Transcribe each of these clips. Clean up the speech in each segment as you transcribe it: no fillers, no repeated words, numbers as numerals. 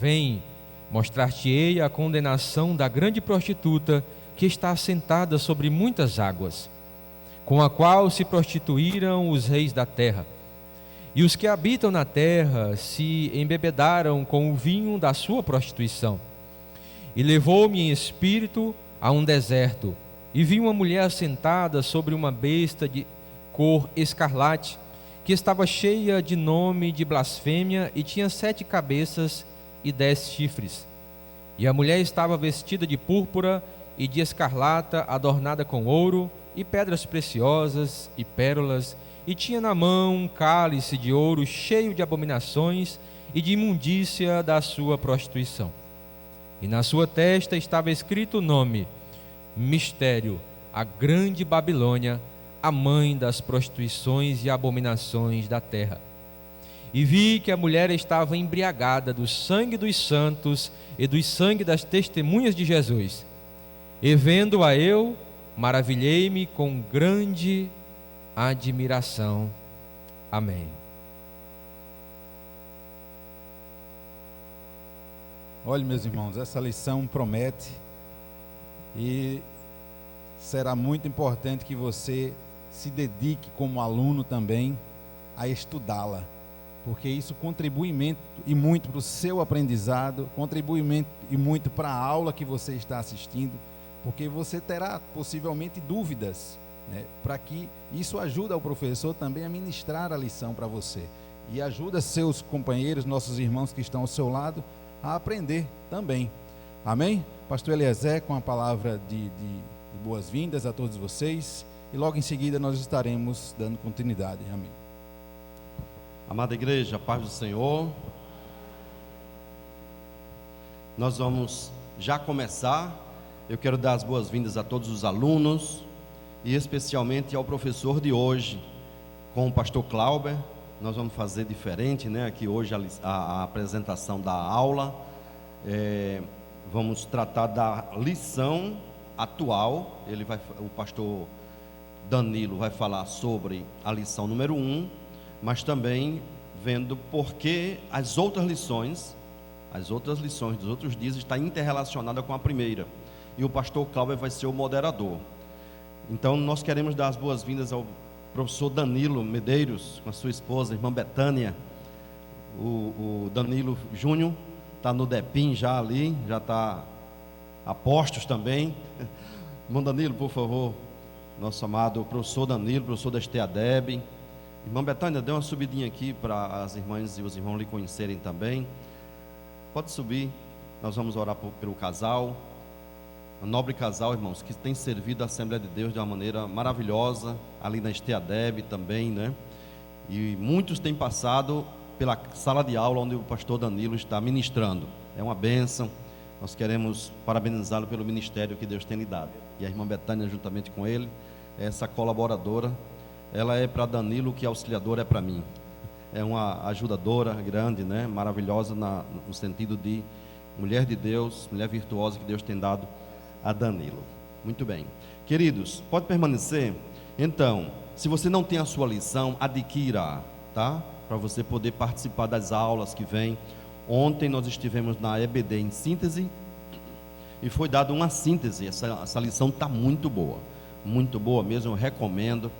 Vem, mostrar-te-ei a condenação da grande prostituta que está assentada sobre muitas águas, com a qual se prostituíram os reis da terra. E os que habitam na terra se embebedaram com o vinho da sua prostituição. E levou-me em espírito a um deserto, e vi uma mulher assentada sobre uma besta de cor escarlate, que estava cheia de nome de blasfêmia e tinha 7 cabeças e 10 chifres. E a mulher estava vestida de púrpura e de escarlata, adornada com ouro e pedras preciosas e pérolas, e tinha na mão um cálice de ouro cheio de abominações e de imundícia da sua prostituição. E na sua testa estava escrito o nome: Mistério, a grande Babilônia, a mãe das prostituições e abominações da terra. E vi que a mulher estava embriagada do sangue dos santos e do sangue das testemunhas de Jesus. E vendo-a eu, maravilhei-me com grande admiração. Amém. Olha, meus irmãos, essa lição promete e será muito importante que você se dedique como aluno também a estudá-la, porque isso contribui muito para o seu aprendizado, contribui muito para a aula que você está assistindo, porque você terá possivelmente dúvidas, né, para que isso ajude o professor também a ministrar a lição para você e ajuda seus companheiros, nossos irmãos que estão ao seu lado, a aprender também. Amém? Pastor Eliezer com a palavra de boas-vindas a todos vocês, e logo em seguida nós estaremos dando continuidade. Amém. Amada igreja, a paz do Senhor. Nós vamos já começar. Eu quero dar as boas-vindas a todos os alunos e especialmente ao professor de hoje, com o pastor Clauber. Nós vamos fazer diferente, né? Aqui hoje a apresentação da aula. Vamos tratar da lição atual. O pastor Danilo vai falar sobre a lição número 1, mas também vendo por que as outras lições dos outros dias estão interrelacionadas com a primeira. E o pastor Cláudio vai ser o moderador. Então nós queremos dar as boas-vindas ao professor Danilo Medeiros, com a sua esposa, a irmã Betânia. O Danilo Júnior está no DEPIM já ali, já está a postos também. Irmão Danilo, por favor, nosso amado professor Danilo, professor da STEADEB. Irmã Betânia, dê uma subidinha aqui para as irmãs e os irmãos lhe conhecerem também. Pode subir, nós vamos orar pelo casal. Um nobre casal, irmãos, que tem servido a Assembleia de Deus de uma maneira maravilhosa, ali na STEADEB também, né? E muitos têm passado pela sala de aula onde o pastor Danilo está ministrando. É uma bênção. Nós queremos parabenizá-lo pelo ministério que Deus tem lhe dado. E a irmã Betânia, juntamente com ele, essa colaboradora, ela é para Danilo o que a auxiliadora é para mim. É uma ajudadora grande, né? Maravilhosa no sentido de mulher de Deus, mulher virtuosa que Deus tem dado a Danilo. Muito bem. Queridos, pode permanecer? Então, se você não tem a sua lição, adquira, tá? Para você poder participar das aulas que vêm. Ontem nós estivemos na EBD em síntese e foi dada uma síntese. Essa lição está muito boa mesmo, eu recomendo.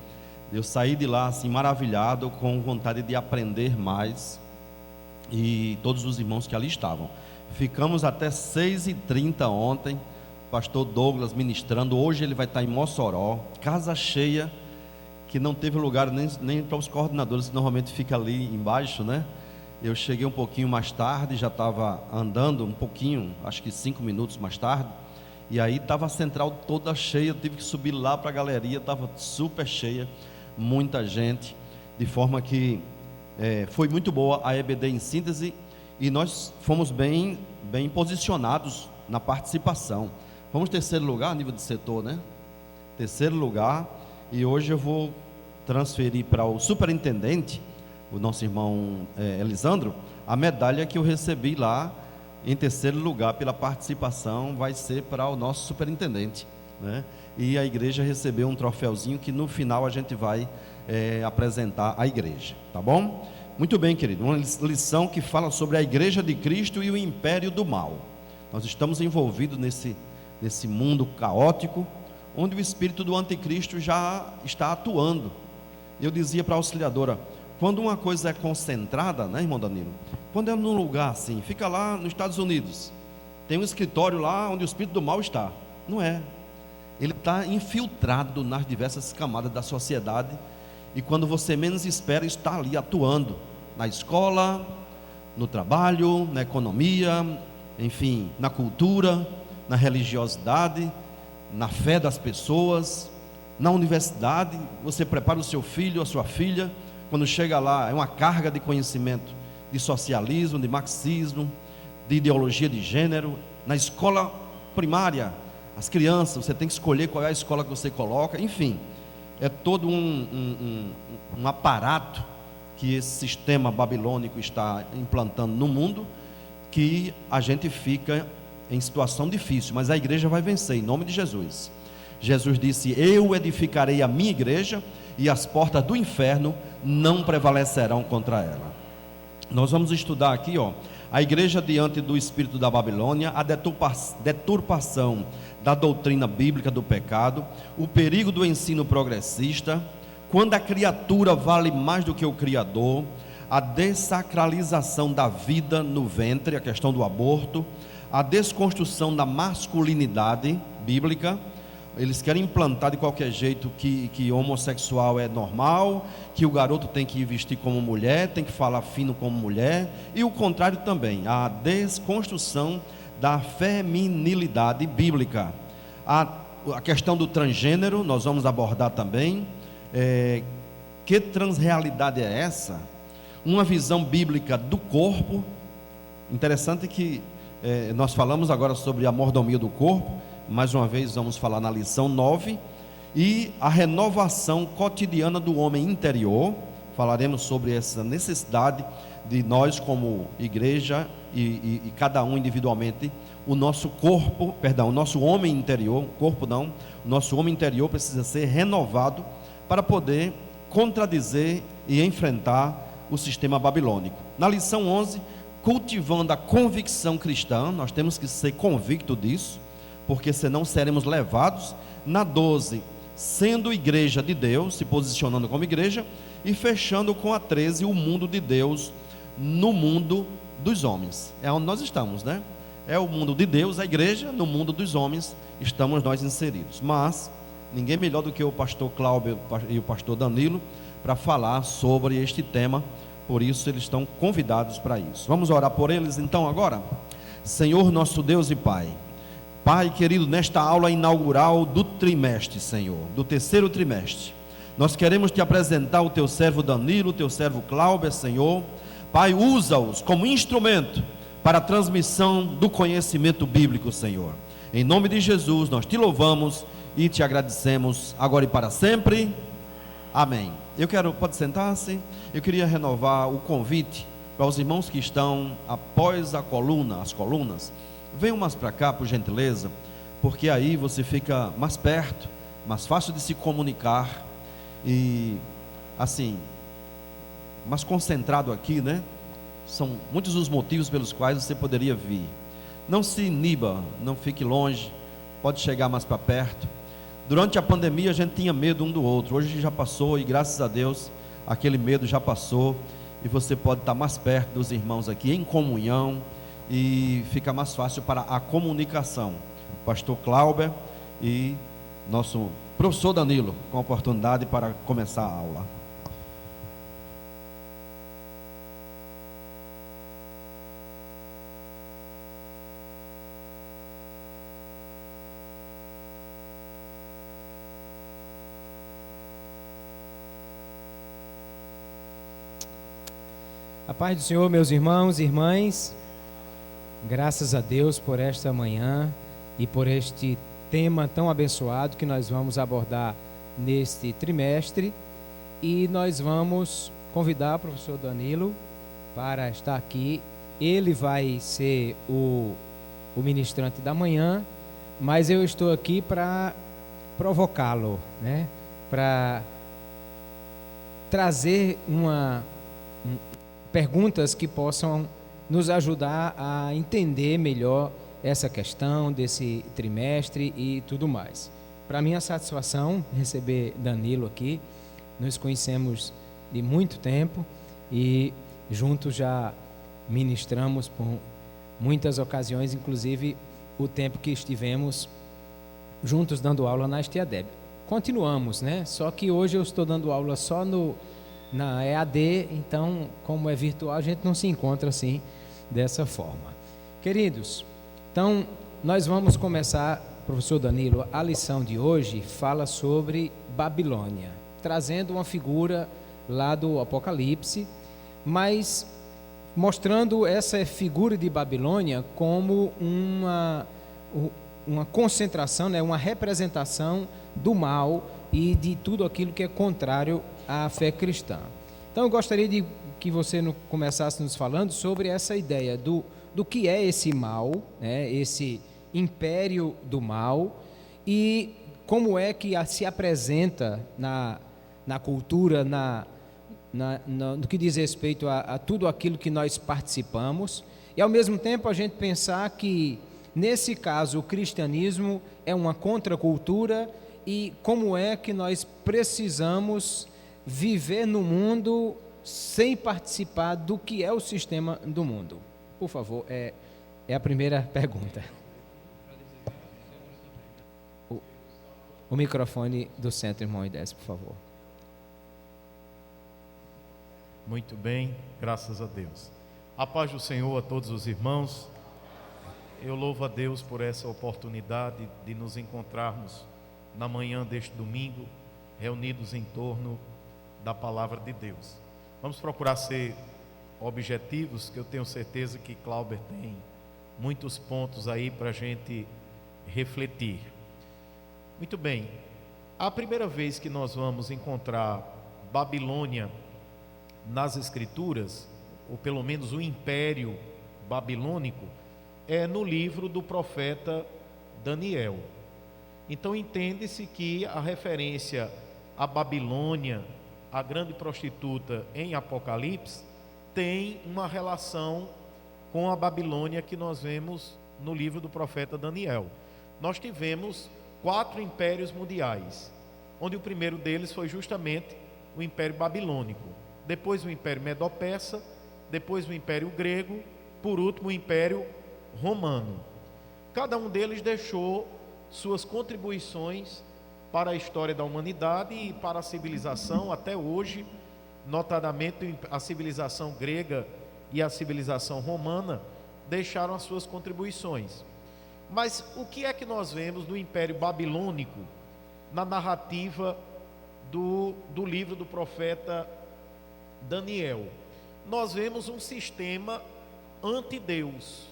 Eu saí de lá assim maravilhado, com vontade de aprender mais, e todos os irmãos que ali estavam. Ficamos até 6h30 ontem, pastor Douglas ministrando. Hoje ele vai estar em Mossoró, casa cheia, que não teve lugar nem para os coordenadores, que normalmente fica ali embaixo, né? Eu cheguei um pouquinho mais tarde, já estava andando um pouquinho, acho que 5 minutos mais tarde, e aí estava a central toda cheia. Eu tive que subir lá para a galeria, estava super cheia, muita gente, de forma que foi muito boa a EBD em síntese, e nós fomos bem posicionados na participação. Fomos terceiro lugar a nível de setor, né? Terceiro lugar, e hoje eu vou transferir para o superintendente, o nosso irmão Elisandro, a medalha que eu recebi lá em terceiro lugar pela participação vai ser para o nosso superintendente, né? E a igreja recebeu um troféuzinho que no final a gente vai apresentar à igreja, tá bom? Muito bem, querido, uma lição que fala sobre a igreja de Cristo e o império do mal. Nós estamos envolvidos nesse mundo caótico, onde o espírito do anticristo já está atuando. Eu dizia para a auxiliadora, quando uma coisa é concentrada, né, irmão Danilo? Quando é num lugar assim, fica lá nos Estados Unidos, tem um escritório lá onde o espírito do mal está. Não é. Ele está infiltrado nas diversas camadas da sociedade, e quando você menos espera, está ali atuando na escola, no trabalho, na economia, enfim, na cultura, na religiosidade, na fé das pessoas, na universidade. Você prepara o seu filho, a sua filha, quando chega lá, é uma carga de conhecimento, de socialismo, de marxismo, de ideologia de gênero. Na escola primária, as crianças, você tem que escolher qual é a escola que você coloca, enfim, é todo um aparato que esse sistema babilônico está implantando no mundo, que a gente fica em situação difícil, mas a igreja vai vencer, em nome de Jesus. Jesus disse, eu edificarei a minha igreja, e as portas do inferno não prevalecerão contra ela. Nós vamos estudar aqui, a igreja diante do espírito da Babilônia, a deturpação da doutrina bíblica do pecado, o perigo do ensino progressista, quando a criatura vale mais do que o Criador, a dessacralização da vida no ventre, a questão do aborto, a desconstrução da masculinidade bíblica. Eles querem implantar de qualquer jeito que homossexual é normal, que o garoto tem que vestir como mulher, tem que falar fino como mulher, e o contrário também, a desconstrução da feminilidade bíblica. A questão do transgênero, nós vamos abordar também. Que transrealidade é essa? Uma visão bíblica do corpo. Interessante que nós falamos agora sobre a mordomia do corpo. Mais uma vez vamos falar na lição 9. E a renovação cotidiana do homem interior. Falaremos sobre essa necessidade de nós como igreja e cada um individualmente, o nosso corpo, perdão, o nosso homem interior, corpo não, o nosso homem interior precisa ser renovado para poder contradizer e enfrentar o sistema babilônico. Na lição 11, cultivando a convicção cristã, nós temos que ser convictos disso, porque senão seremos levados. Na 12, sendo igreja de Deus, se posicionando como igreja, e fechando com a 13, o mundo de Deus no mundo dos homens. É onde nós estamos, né? É o mundo de Deus, a igreja, no mundo dos homens, estamos nós inseridos. Mas ninguém melhor do que o pastor Cláudio e o pastor Danilo para falar sobre este tema, por isso eles estão convidados para isso. Vamos orar por eles então agora? Senhor nosso Deus e Pai, Pai querido, nesta aula inaugural do trimestre, Senhor, do terceiro trimestre, nós queremos te apresentar o teu servo Danilo, o teu servo Cláudio, Senhor. Pai, usa-os como instrumento para a transmissão do conhecimento bíblico, Senhor. Em nome de Jesus, nós te louvamos e te agradecemos, agora e para sempre. Amém. Pode sentar-se? Eu queria renovar o convite para os irmãos que estão após as colunas. Venham mais para cá, por gentileza, porque aí você fica mais perto, mais fácil de se comunicar e, assim, mais concentrado aqui, né? São muitos os motivos pelos quais você poderia vir. Não se iniba, não fique longe, pode chegar mais para perto. Durante a pandemia a gente tinha medo um do outro, hoje já passou e graças a Deus aquele medo já passou, e você pode estar mais perto dos irmãos aqui em comunhão, e fica mais fácil para a comunicação. Pastor Cláudio e nosso professor Danilo, com a oportunidade para começar a aula. A paz do Senhor, meus irmãos e irmãs, graças a Deus por esta manhã e por este tema tão abençoado que nós vamos abordar neste trimestre. E nós vamos convidar o professor Danilo para estar aqui. Ele vai ser o ministrante da manhã, mas eu estou aqui para provocá-lo, né? Para trazer perguntas que possam nos ajudar a entender melhor essa questão desse trimestre e tudo mais. Para mim, a satisfação receber Danilo aqui. Nos conhecemos de muito tempo e juntos já ministramos por muitas ocasiões, inclusive o tempo que estivemos juntos dando aula na Estiadeb. Continuamos, né? Só que hoje eu estou dando aula só na EAD, então, como é virtual, a gente não se encontra assim, dessa forma. Queridos, então, nós vamos começar, professor Danilo, a lição de hoje fala sobre Babilônia, trazendo uma figura lá do Apocalipse, mas mostrando essa figura de Babilônia como uma concentração, né, uma representação do mal e de tudo aquilo que é contrário à fé cristã. Então eu gostaria de que você começasse nos falando sobre essa ideia do que é esse mal, né, esse império do mal, e como é que se apresenta na cultura, no que diz respeito a tudo aquilo que nós participamos, e ao mesmo tempo a gente pensar que, nesse caso, o cristianismo é uma contracultura, e como é que nós precisamos viver no mundo sem participar do que é o sistema do mundo. Por favor, é a primeira pergunta. O microfone do centro, irmão I10, por favor. Muito bem, graças a Deus. A paz do Senhor a todos os irmãos. Eu louvo a Deus por essa oportunidade de nos encontrarmos na manhã deste domingo, reunidos em torno da palavra de Deus. Vamos procurar ser objetivos, que eu tenho certeza que Clauber tem muitos pontos aí para a gente refletir. Muito bem, a primeira vez que nós vamos encontrar Babilônia nas Escrituras, ou pelo menos o Império Babilônico, é no livro do profeta Daniel. Então entende-se que a referência à Babilônia, a grande prostituta em Apocalipse, tem uma relação com a Babilônia que nós vemos no livro do profeta Daniel. Nós tivemos 4 impérios mundiais, onde o primeiro deles foi justamente o Império Babilônico, depois o Império Medo-Persa, depois o Império Grego, por último o Império Romano. Cada um deles deixou suas contribuições para a história da humanidade e para a civilização até hoje, notadamente a civilização grega e a civilização romana deixaram as suas contribuições. Mas o que é que nós vemos no Império Babilônico, na narrativa do livro do profeta Daniel? Nós vemos um sistema anti-Deus,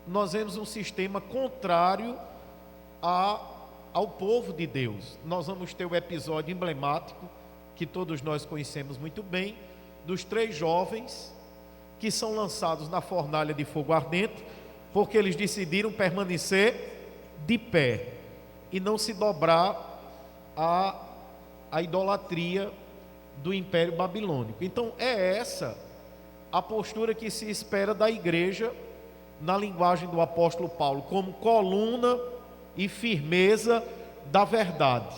nós vemos um sistema contrário ao povo de Deus. Nós vamos ter o episódio emblemático, que todos nós conhecemos muito bem, dos 3 jovens que são lançados na fornalha de fogo ardente, porque eles decidiram permanecer de pé e não se dobrar à idolatria do Império Babilônico. Então é essa a postura que se espera da igreja, na linguagem do apóstolo Paulo, como coluna e firmeza da verdade,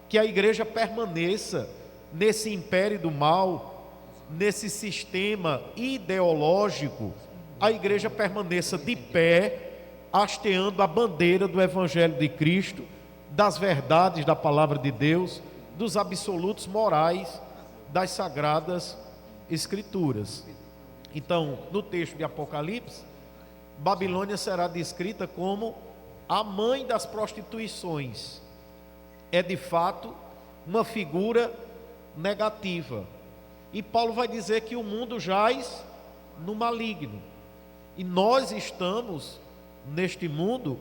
que a igreja permaneça nesse império do mal, nesse sistema ideológico, a igreja permaneça de pé, hasteando a bandeira do Evangelho de Cristo, das verdades da palavra de Deus, dos absolutos morais das sagradas Escrituras. Então, no texto de Apocalipse, Babilônia será descrita como a mãe das prostituições. É de fato uma figura negativa. E Paulo vai dizer que o mundo jaz no maligno. E nós estamos neste mundo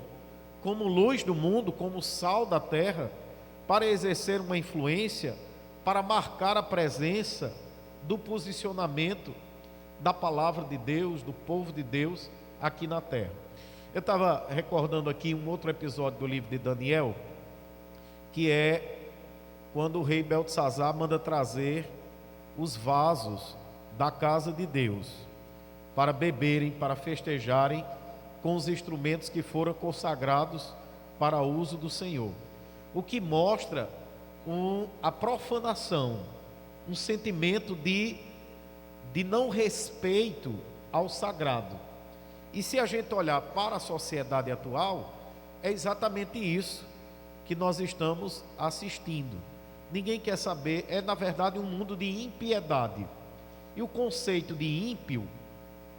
como luz do mundo, como sal da terra, para exercer uma influência, para marcar a presença do posicionamento da palavra de Deus, do povo de Deus aqui na terra. Eu estava recordando aqui um outro episódio do livro de Daniel, que é quando o rei Beltesazar manda trazer os vasos da casa de Deus, para beberem, para festejarem com os instrumentos que foram consagrados para uso do Senhor. O que mostra a profanação, um sentimento de não respeito ao sagrado. E se a gente olhar para a sociedade atual, é exatamente isso que nós estamos assistindo. Ninguém quer saber, é na verdade um mundo de impiedade. E o conceito de ímpio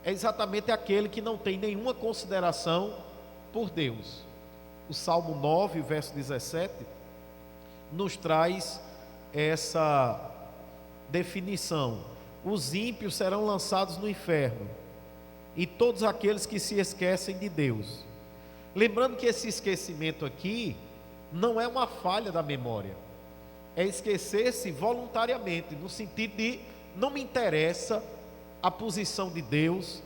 é exatamente aquele que não tem nenhuma consideração por Deus. O Salmo 9, verso 17, nos traz essa definição: os ímpios serão lançados no inferno, e todos aqueles que se esquecem de Deus. Lembrando que esse esquecimento aqui não é uma falha da memória, é esquecer-se voluntariamente, no sentido de não me interessa a posição de Deus,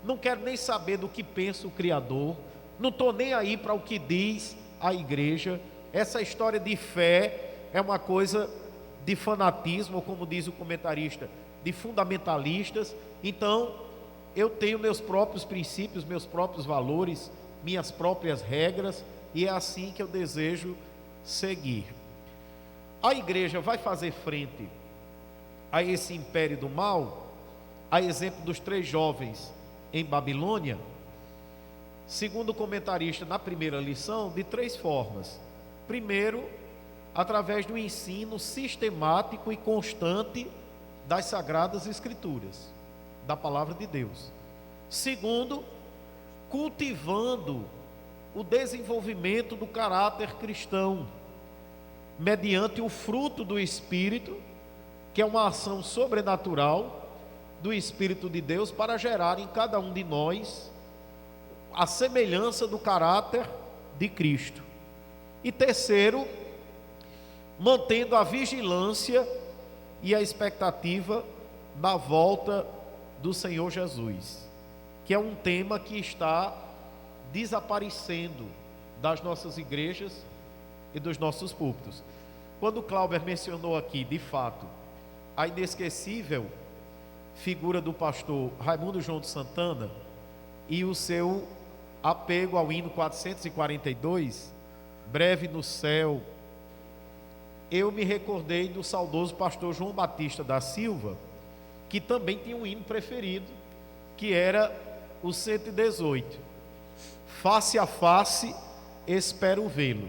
não quero nem saber do que pensa o Criador, não estou nem aí para o que diz a igreja. Essa história de fé é uma coisa de fanatismo, ou como diz o comentarista, de fundamentalistas. Então, eu tenho meus próprios princípios, meus próprios valores, minhas próprias regras, e é assim que eu desejo seguir. A igreja vai fazer frente a esse império do mal, a exemplo dos 3 jovens em Babilônia, segundo o comentarista na primeira lição, de 3 formas. Primeiro, através do ensino sistemático e constante das Sagradas Escrituras, da Palavra de Deus. Segundo, cultivando o desenvolvimento do caráter cristão, mediante o fruto do Espírito, que é uma ação sobrenatural do Espírito de Deus para gerar em cada um de nós a semelhança do caráter de Cristo. E terceiro, mantendo a vigilância e a expectativa da volta do Senhor Jesus, que é um tema que está desaparecendo das nossas igrejas e dos nossos púlpitos. Quando o Clauber mencionou aqui, de fato, a inesquecível figura do pastor Raimundo João de Santana e o seu apego ao hino 442, Breve no Céu, eu me recordei do saudoso pastor João Batista da Silva, que também tinha um hino preferido, que era o 118, Face a face, espero vê-lo.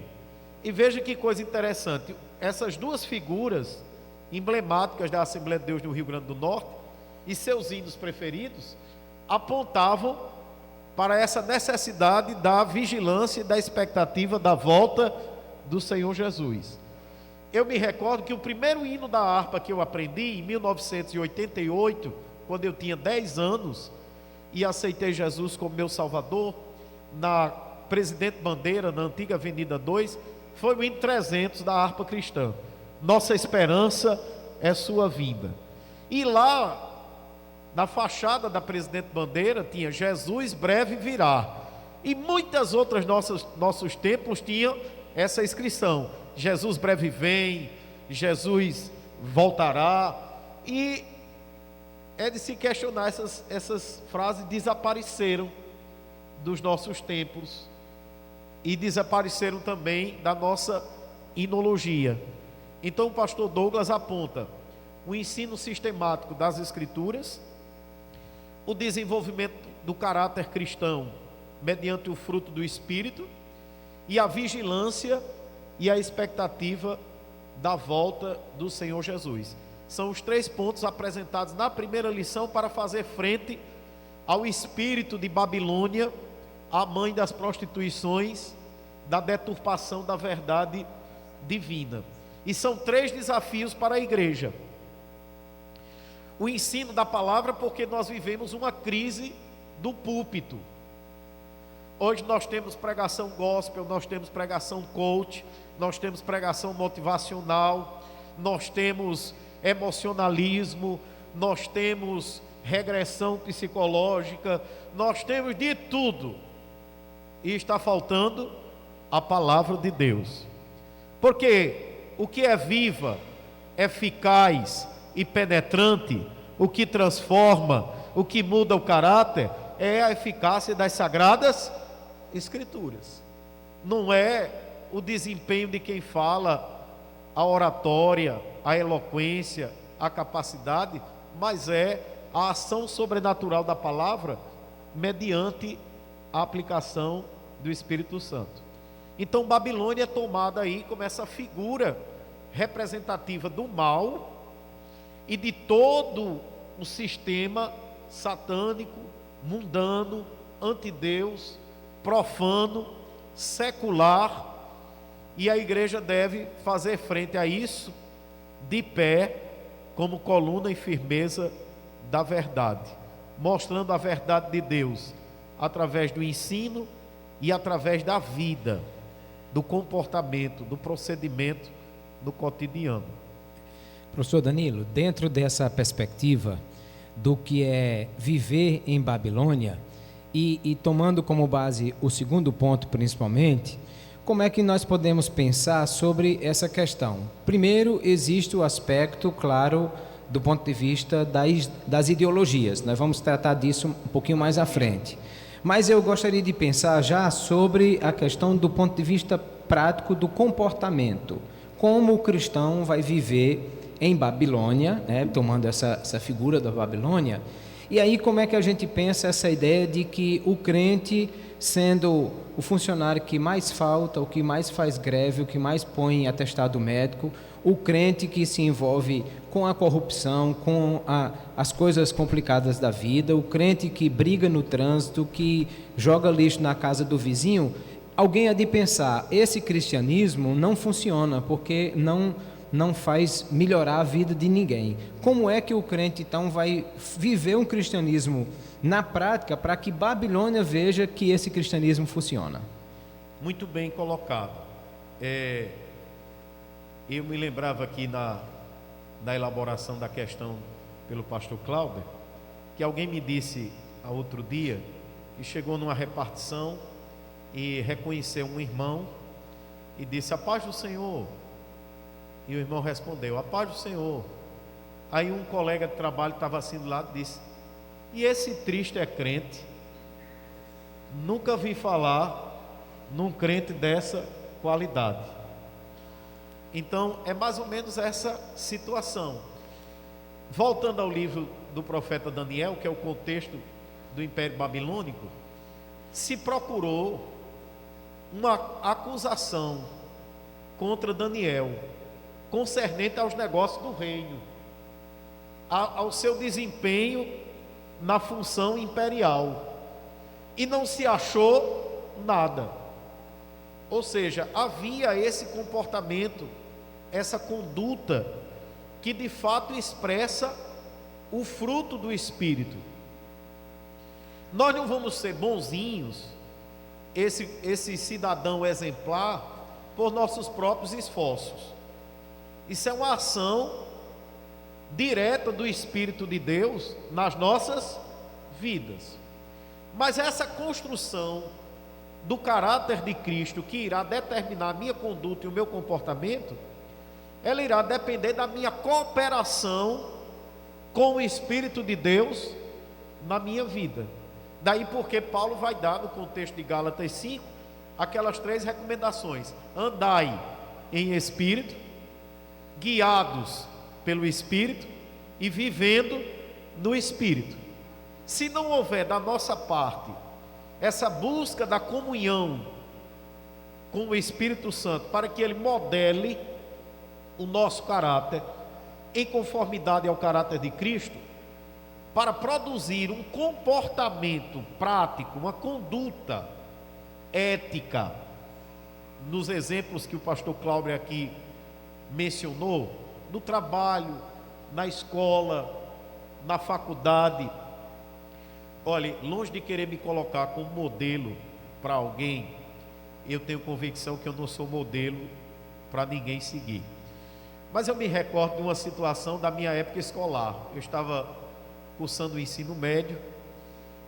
E veja que coisa interessante, essas duas figuras emblemáticas da Assembleia de Deus no Rio Grande do Norte e seus hinos preferidos apontavam para essa necessidade da vigilância e da expectativa da volta do Senhor Jesus. Eu me recordo que o primeiro hino da harpa que eu aprendi em 1988, quando eu tinha 10 anos e aceitei Jesus como meu Salvador, na Presidente Bandeira, na antiga Avenida 2, foi o hino 300 da harpa cristã. Nossa esperança é sua vinda. E lá, na fachada da Presidente Bandeira, tinha Jesus breve virá. E muitas outras nossos templos tinham essa inscrição: Jesus breve vem, Jesus voltará. E é de se questionar, essas frases desapareceram dos nossos templos e desapareceram também da nossa hinologia. Então o pastor Douglas aponta o ensino sistemático das Escrituras, o desenvolvimento do caráter cristão mediante o fruto do Espírito e a vigilância e a expectativa da volta do Senhor Jesus. São os 3 pontos apresentados na primeira lição para fazer frente ao espírito de Babilônia, a mãe das prostituições, da deturpação da verdade divina. E são 3 desafios para a igreja: o ensino da palavra, porque nós vivemos uma crise do púlpito. Hoje nós temos pregação gospel, nós temos pregação coach, nós temos pregação motivacional, nós temos emocionalismo, nós temos regressão psicológica, nós temos de tudo. E está faltando a palavra de Deus. Porque o que é viva, eficaz e penetrante o que transforma, o que muda o caráter, é a eficácia das Sagradas Escrituras. Não é o desempenho de quem fala, a oratória, a eloquência, a capacidade, mas é a ação sobrenatural da palavra mediante a aplicação do Espírito Santo. Então Babilônia é tomada aí como essa figura representativa do mal e de todo o sistema satânico, mundano, antideus, profano, secular, e a igreja deve fazer frente a isso de pé, como coluna e firmeza da verdade, mostrando a verdade de Deus através do ensino e através da vida, do comportamento, do procedimento no cotidiano. Professor Danilo, dentro dessa perspectiva do que é viver em Babilônia e tomando como base o segundo ponto principalmente, como é que nós podemos pensar sobre essa questão? Primeiro, existe o aspecto, claro, do ponto de vista das ideologias. Nós vamos tratar disso um pouquinho mais à frente. Mas eu gostaria de pensar já sobre a questão do ponto de vista prático do comportamento. Como o cristão vai viver em Babilônia, né, tomando essa figura da Babilônia. E aí como é que a gente pensa essa ideia de que o crente, sendo o funcionário que mais falta, o que mais faz greve, o que mais põe atestado médico, o crente que se envolve com a corrupção, com as coisas complicadas da vida, o crente que briga no trânsito, que joga lixo na casa do vizinho, alguém há de pensar, esse cristianismo não funciona porque não faz melhorar a vida de ninguém. Como é que o crente então vai viver um cristianismo na prática para que Babilônia veja que esse cristianismo funciona? Muito bem colocado. Eu me lembrava aqui na elaboração da questão pelo pastor Cláudio, que alguém me disse há outro dia, e chegou numa repartição e reconheceu um irmão e disse: a paz do Senhor. E o irmão respondeu: a paz do Senhor. Aí um colega de trabalho estava assim do lado e disse: e esse triste é crente? Nunca vi falar num crente dessa qualidade. Então é mais ou menos essa situação. Voltando ao livro do profeta Daniel, que é o contexto do Império Babilônico, se procurou uma acusação contra Daniel concernente aos negócios do reino, ao seu desempenho na função imperial, e não se achou nada. Ou seja, havia esse comportamento, essa conduta que de fato expressa o fruto do Espírito. Nós não vamos ser bonzinhos, esse cidadão exemplar, por nossos próprios esforços. Isso é uma ação direta do Espírito de Deus nas nossas vidas. Mas essa construção do caráter de Cristo, que irá determinar a minha conduta e o meu comportamento, ela irá depender da minha cooperação com o Espírito de Deus na minha vida. Daí porque Paulo vai dar, no contexto de Gálatas 5, aquelas 3 recomendações: andai em espírito, guiados pelo Espírito e vivendo no Espírito. Se não houver da nossa parte essa busca da comunhão com o Espírito Santo, para que ele modele o nosso caráter em conformidade ao caráter de Cristo, para produzir um comportamento prático, uma conduta ética, nos exemplos que o pastor Cláudio aqui mencionou, no trabalho, na escola, na faculdade. Olhe, longe de querer me colocar como modelo para alguém, eu tenho convicção que eu não sou modelo para ninguém seguir. Mas eu me recordo de uma situação da minha época escolar. Eu estava cursando o ensino médio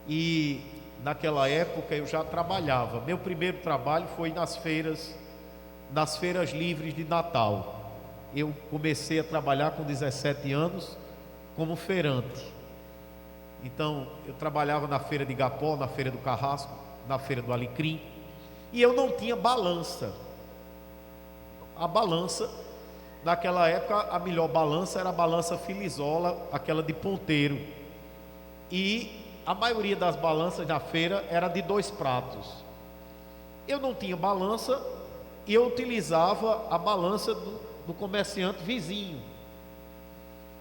e naquela época eu já trabalhava. Meu primeiro trabalho foi nas feiras livres de Natal. Eu comecei a trabalhar com 17 anos como feirante. Então, eu trabalhava na feira de Igapó, na feira do Carrasco, na feira do Alecrim, e eu não tinha balança. A balança, naquela época, a melhor balança era a balança Filizola, aquela de ponteiro. E a maioria das balanças da feira era de 2 pratos. Eu não tinha balança e eu utilizava a balança do comerciante vizinho.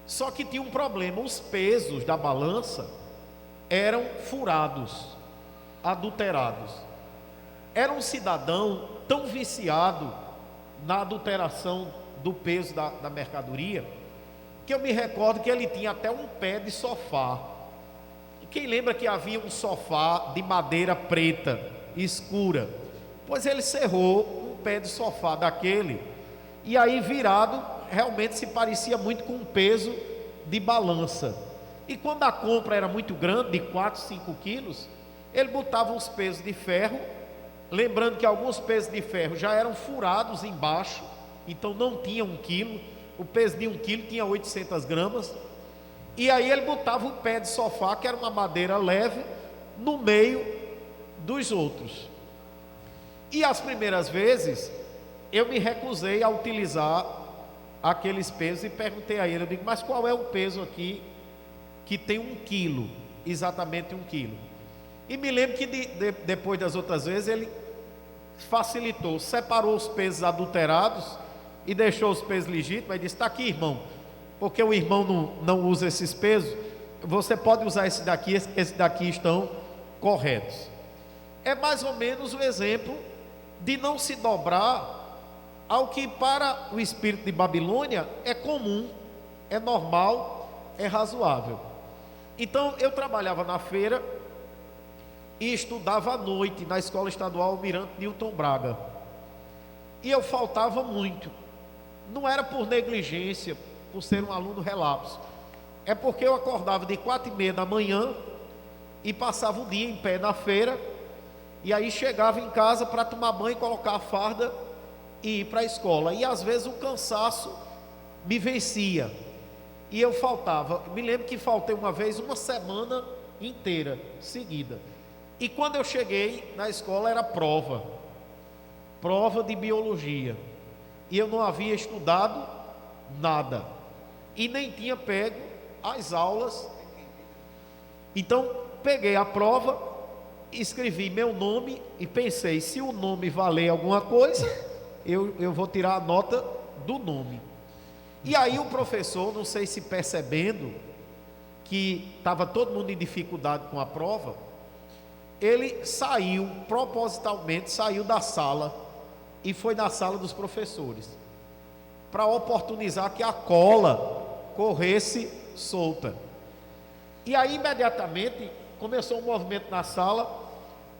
Só que tinha um problema, os pesos da balança eram furados, adulterados. Era um cidadão tão viciado na adulteração do peso da mercadoria, que eu me recordo que ele tinha até um pé de sofá. E quem lembra que havia um sofá de madeira preta, escura? Pois ele serrou um pé de sofá daquele, e aí virado, realmente se parecia muito com um peso de balança. E quando a compra era muito grande, de 4, 5 quilos, ele botava uns pesos de ferro, lembrando que alguns pesos de ferro já eram furados embaixo, então não tinha 1 quilo, o peso de 1 quilo tinha 800 gramas, e aí ele botava o pé de sofá, que era uma madeira leve, no meio dos outros. E as primeiras vezes, eu me recusei a utilizar aqueles pesos e perguntei a ele, eu digo, mas qual é o peso aqui que tem 1 quilo, exatamente 1 quilo? E me lembro que depois das outras vezes ele facilitou, separou os pesos adulterados e deixou os pesos legítimos, e disse, está aqui, irmão, porque o irmão não usa esses pesos, você pode usar esse daqui estão corretos. É mais ou menos o exemplo de não se dobrar ao que para o espírito de Babilônia é comum, é normal, é razoável. Então eu trabalhava na feira e estudava à noite na Escola Estadual Almirante Newton Braga, e eu faltava muito. Não era por negligência, por ser um aluno relapso, é porque eu acordava de 4h30 da manhã e passava o dia em pé na feira, e aí chegava em casa para tomar banho, colocar a farda e ir para a escola, e às vezes o cansaço me vencia, e eu faltava. Me lembro que faltei uma vez, uma semana inteira, seguida, e quando eu cheguei na escola era prova de biologia, e eu não havia estudado nada, e nem tinha pego as aulas. Então peguei a prova, escrevi meu nome e pensei, se o nome valer alguma coisa, eu vou tirar a nota do nome. E aí o professor, não sei se percebendo que estava todo mundo em dificuldade com a prova, ele saiu, propositalmente saiu da sala e foi na sala dos professores, para oportunizar que a cola corresse solta. E aí imediatamente começou um movimento na sala,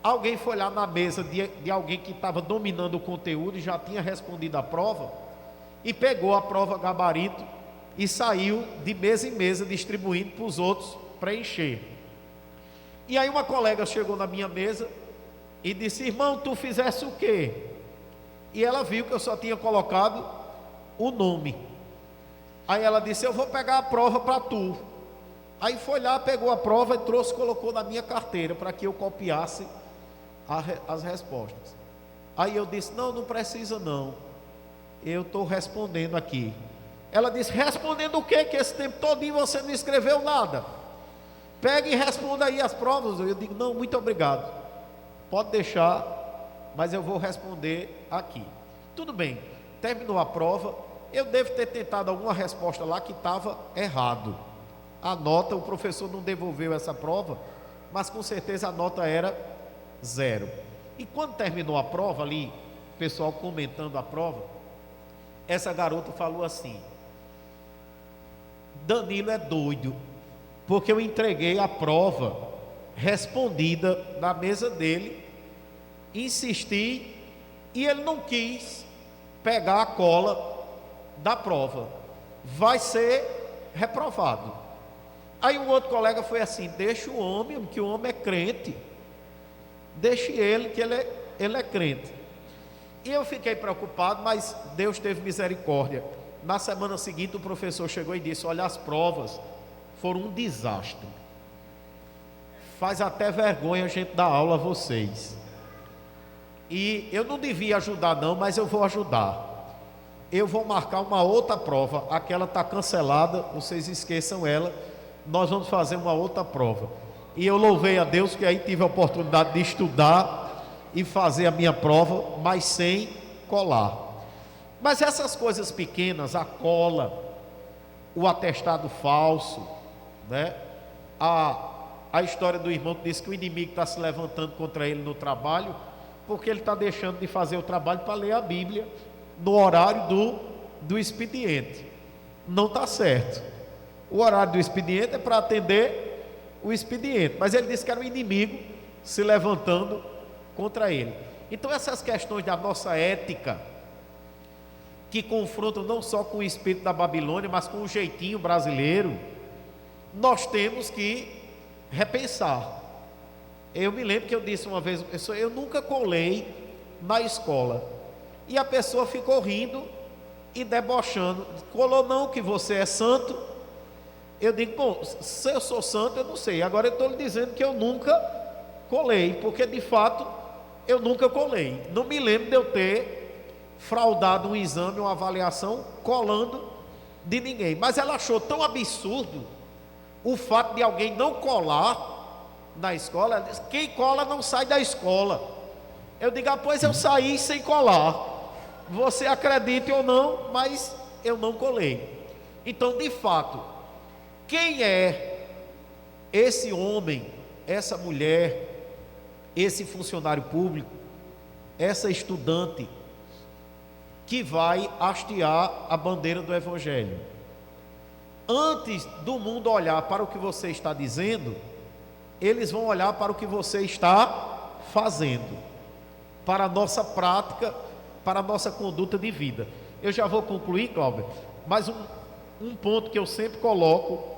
alguém foi lá na mesa de alguém que estava dominando o conteúdo e já tinha respondido a prova, e pegou a prova gabarito e saiu de mesa em mesa distribuindo para os outros preencher. E aí uma colega chegou na minha mesa e disse, irmão, tu fizesse o quê? E ela viu que eu só tinha colocado o nome. Aí ela disse, eu vou pegar a prova para tu. Aí foi lá, pegou a prova e trouxe, colocou na minha carteira para que eu copiasse as respostas. Aí eu disse, não precisa não, eu estou respondendo aqui. Ela disse, respondendo o quê? Que esse tempo todinho você não escreveu nada. Pega e responda aí as provas. Eu digo, não, muito obrigado, pode deixar, mas eu vou responder aqui. Tudo bem, terminou a prova. Eu devo ter tentado alguma resposta lá que estava errado. A nota, o professor não devolveu essa prova, mas com certeza a nota era 0. E quando terminou a prova ali, o pessoal comentando a prova, essa garota falou assim, Danilo é doido, porque eu entreguei a prova respondida na mesa dele, insisti, e ele não quis pegar a cola da prova, vai ser reprovado. Aí um outro colega foi assim, deixa o homem, que o homem é crente, deixe ele, que ele é crente. E eu fiquei preocupado, mas Deus teve misericórdia. Na semana seguinte o professor chegou e disse, olha, as provas foram um desastre. Faz até vergonha a gente dar aula a vocês. E eu não devia ajudar não, mas eu vou ajudar. Eu vou marcar uma outra prova. Aquela está cancelada, vocês esqueçam ela. Nós vamos fazer uma outra prova. E eu louvei a Deus que aí tive a oportunidade de estudar e fazer a minha prova, mas sem colar. Mas essas coisas pequenas, a cola, o atestado falso, né? A história do irmão que disse que o inimigo está se levantando contra ele no trabalho, porque ele está deixando de fazer o trabalho para ler a Bíblia no horário do expediente. Não está certo. O horário do expediente é para atender o expediente, mas ele disse que era o inimigo se levantando contra ele. Então essas questões da nossa ética, que confrontam não só com o espírito da Babilônia, mas com o jeitinho brasileiro, nós temos que repensar. Eu me lembro que eu disse uma vez, eu nunca colei na escola, e a pessoa ficou rindo e debochando. Colou não, que você é santo. Eu digo, bom, se eu sou santo eu não sei, agora eu estou lhe dizendo que eu nunca colei, porque de fato eu nunca colei. Não me lembro de eu ter fraudado um exame, uma avaliação, colando de ninguém. Mas ela achou tão absurdo o fato de alguém não colar na escola. Ela disse, quem cola não sai da escola. Eu digo, pois eu saí sem colar. Você acredite ou não, mas eu não colei. Então, de fato, quem é esse homem, essa mulher, esse funcionário público, essa estudante que vai hastear a bandeira do Evangelho? Antes do mundo olhar para o que você está dizendo, eles vão olhar para o que você está fazendo, para a nossa prática, para a nossa conduta de vida. Eu já vou concluir, Cláudio, mas um ponto que eu sempre coloco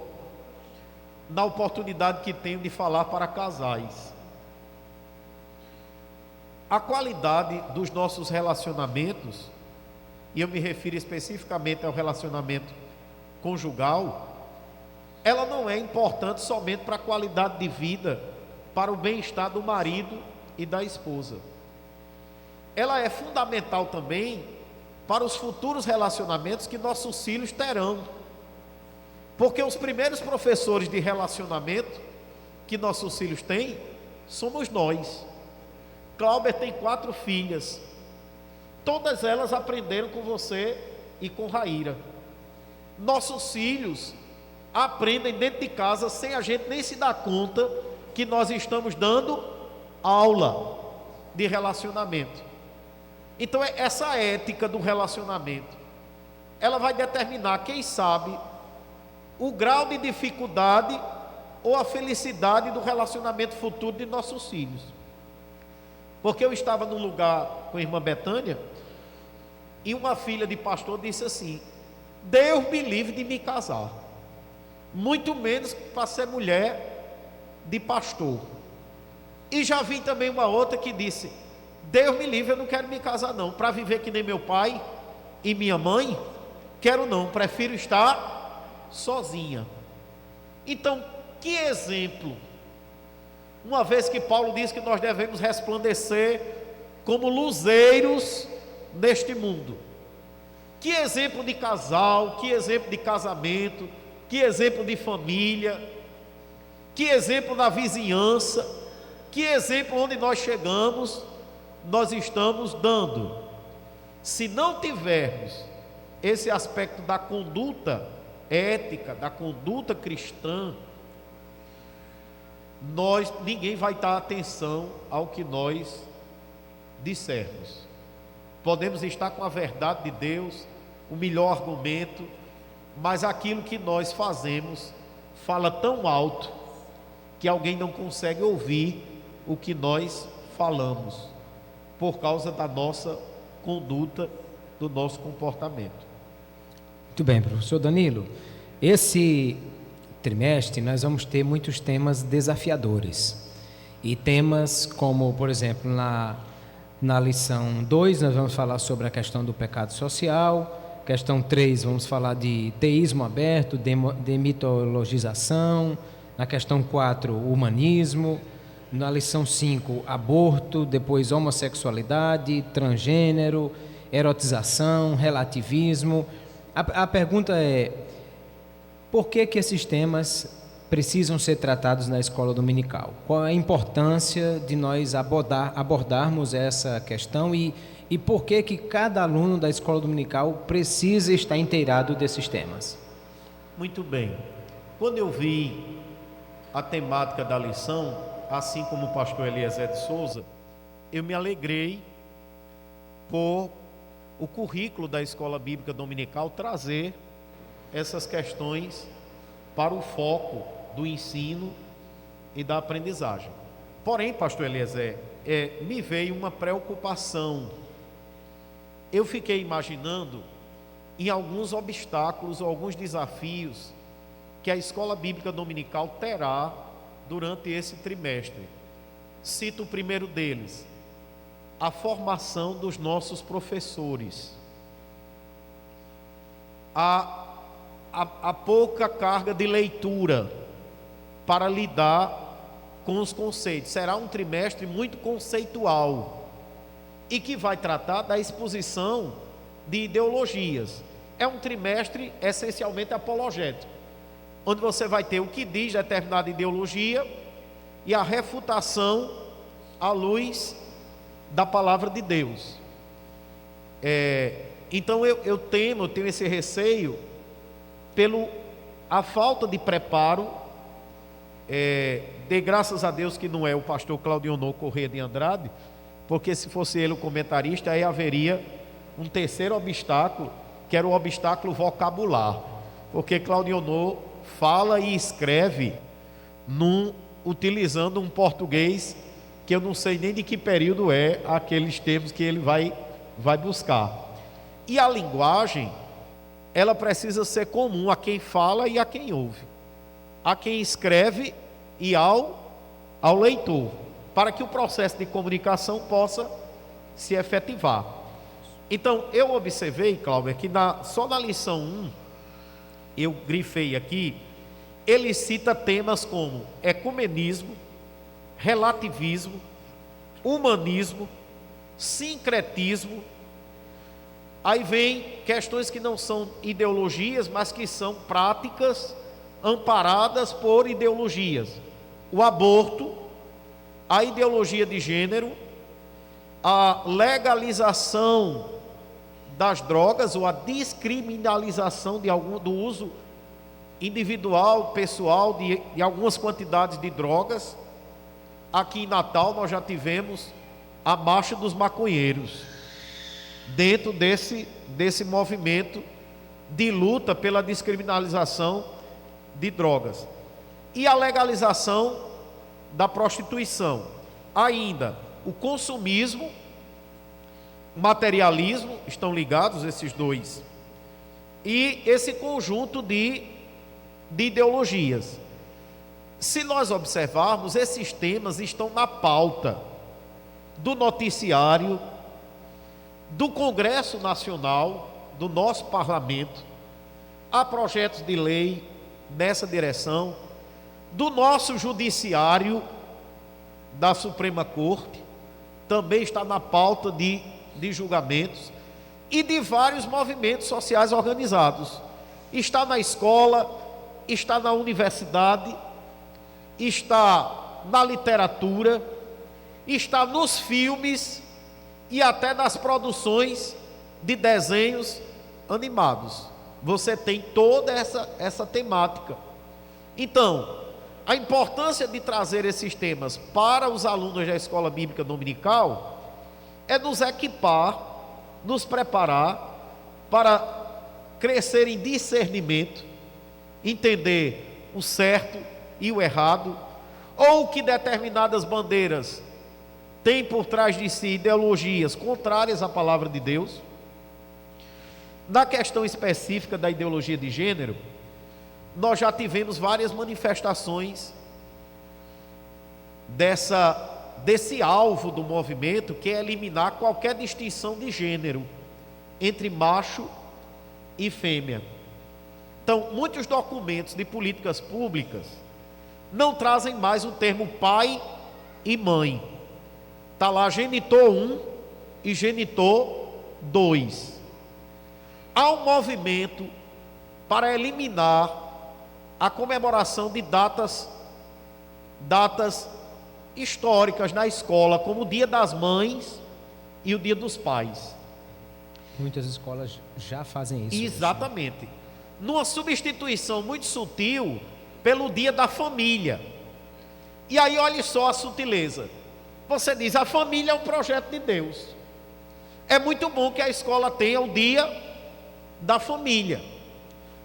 na oportunidade que tenho de falar para casais. A qualidade dos nossos relacionamentos, e eu me refiro especificamente ao relacionamento conjugal, ela não é importante somente para a qualidade de vida, para o bem-estar do marido e da esposa. Ela é fundamental também para os futuros relacionamentos que nossos filhos terão. Porque os primeiros professores de relacionamento que nossos filhos têm, somos nós. Cláudia tem 4 filhas. Todas elas aprenderam com você e com Raíra. Nossos filhos aprendem dentro de casa sem a gente nem se dar conta que nós estamos dando aula de relacionamento. Então essa ética do relacionamento, ela vai determinar, quem sabe, o grau de dificuldade ou a felicidade do relacionamento futuro de nossos filhos. Porque eu estava num lugar com a irmã Betânia e uma filha de pastor disse assim: Deus me livre de me casar, muito menos para ser mulher de pastor. E já vi também uma outra que disse: Deus me livre, eu não quero me casar não, para viver que nem meu pai e minha mãe, quero não, prefiro estar sozinha. Então, que exemplo, uma vez que Paulo diz que nós devemos resplandecer como luzeiros neste mundo. Que exemplo de casal, que exemplo de casamento, que exemplo de família, que exemplo na vizinhança, que exemplo onde nós chegamos, nós estamos dando. Se não tivermos esse aspecto da conduta ética, da conduta cristã, ninguém vai dar atenção ao que nós dissermos. Podemos estar com a verdade de Deus, o melhor argumento, mas aquilo que nós fazemos fala tão alto que alguém não consegue ouvir o que nós falamos, por causa da nossa conduta, do nosso comportamento. Muito bem, professor Danilo. Esse trimestre nós vamos ter muitos temas desafiadores. E temas como, por exemplo, na lição 2 nós vamos falar sobre a questão do pecado social, questão 3, vamos falar de teísmo aberto, demitologização. Na questão 4, humanismo. Na lição 5, aborto, depois homossexualidade, transgênero, erotização, relativismo. A pergunta é: por que esses temas precisam ser tratados na escola dominical? Qual é a importância de nós abordarmos essa questão e por que cada aluno da escola dominical precisa estar inteirado desses temas? Muito bem. Quando eu vi a temática da lição, assim como o pastor Eliezer de Souza, eu me alegrei por o currículo da escola bíblica dominical trazer essas questões para o foco do ensino e da aprendizagem. Porém, pastor Eliezer, me veio uma preocupação. Eu fiquei imaginando em alguns obstáculos ou alguns desafios que a escola bíblica dominical terá durante esse trimestre. Cito o primeiro deles: a formação dos nossos professores. A pouca carga de leitura para lidar com os conceitos. Será um trimestre muito conceitual e que vai tratar da exposição de ideologias. É um trimestre essencialmente apologético, onde você vai ter o que diz determinada ideologia e a refutação à luz da palavra de Deus. Então eu tenho esse receio a falta de preparo. Dê graças a Deus que não é o pastor Claudionor Corrêa de Andrade, porque se fosse ele o comentarista, aí haveria um terceiro obstáculo, que era o obstáculo vocabular, porque Claudionor fala e escreve utilizando um português que eu não sei nem de que período é aqueles termos que ele vai buscar. E a linguagem, ela precisa ser comum a quem fala e a quem ouve, a quem escreve e ao leitor, para que o processo de comunicação possa se efetivar. Então, eu observei, Cláudio, que só na lição 1, eu grifei aqui, ele cita temas como ecumenismo, relativismo, humanismo, sincretismo. Aí vem questões que não são ideologias, mas que são práticas amparadas por ideologias: o aborto, a ideologia de gênero, a legalização das drogas ou a descriminalização do uso individual, pessoal de algumas quantidades de drogas. Aqui em Natal nós já tivemos a marcha dos maconheiros, dentro desse movimento de luta pela descriminalização de drogas. E a legalização da prostituição. Ainda o consumismo, materialismo, estão ligados esses dois, e esse conjunto de ideologias. Se nós observarmos, esses temas estão na pauta do noticiário, do Congresso Nacional, do nosso parlamento. Há projetos de lei nessa direção, do nosso judiciário, da Suprema Corte, também está na pauta de julgamentos, e de vários movimentos sociais organizados. Está na escola, está na universidade, está na literatura, está nos filmes e até nas produções de desenhos animados. Você tem toda essa temática. Então, a importância de trazer esses temas para os alunos da escola bíblica dominical é nos equipar, nos preparar para crescer em discernimento, entender o certo e o errado, ou que determinadas bandeiras têm por trás de si ideologias contrárias à palavra de Deus. Na questão específica da ideologia de gênero, nós já tivemos várias manifestações desse alvo do movimento, que é eliminar qualquer distinção de gênero entre macho e fêmea. Então, muitos documentos de políticas públicas não trazem mais o termo pai e mãe. Está lá genitor 1 e genitor 2. Há um movimento para eliminar a comemoração de datas históricas na escola, como o Dia das Mães e o Dia dos Pais. Muitas escolas já fazem isso. Exatamente. Numa substituição muito sutil pelo Dia da Família. E aí olhe só a sutileza. Você diz, a família é um projeto de Deus. É muito bom que a escola tenha o Dia da Família.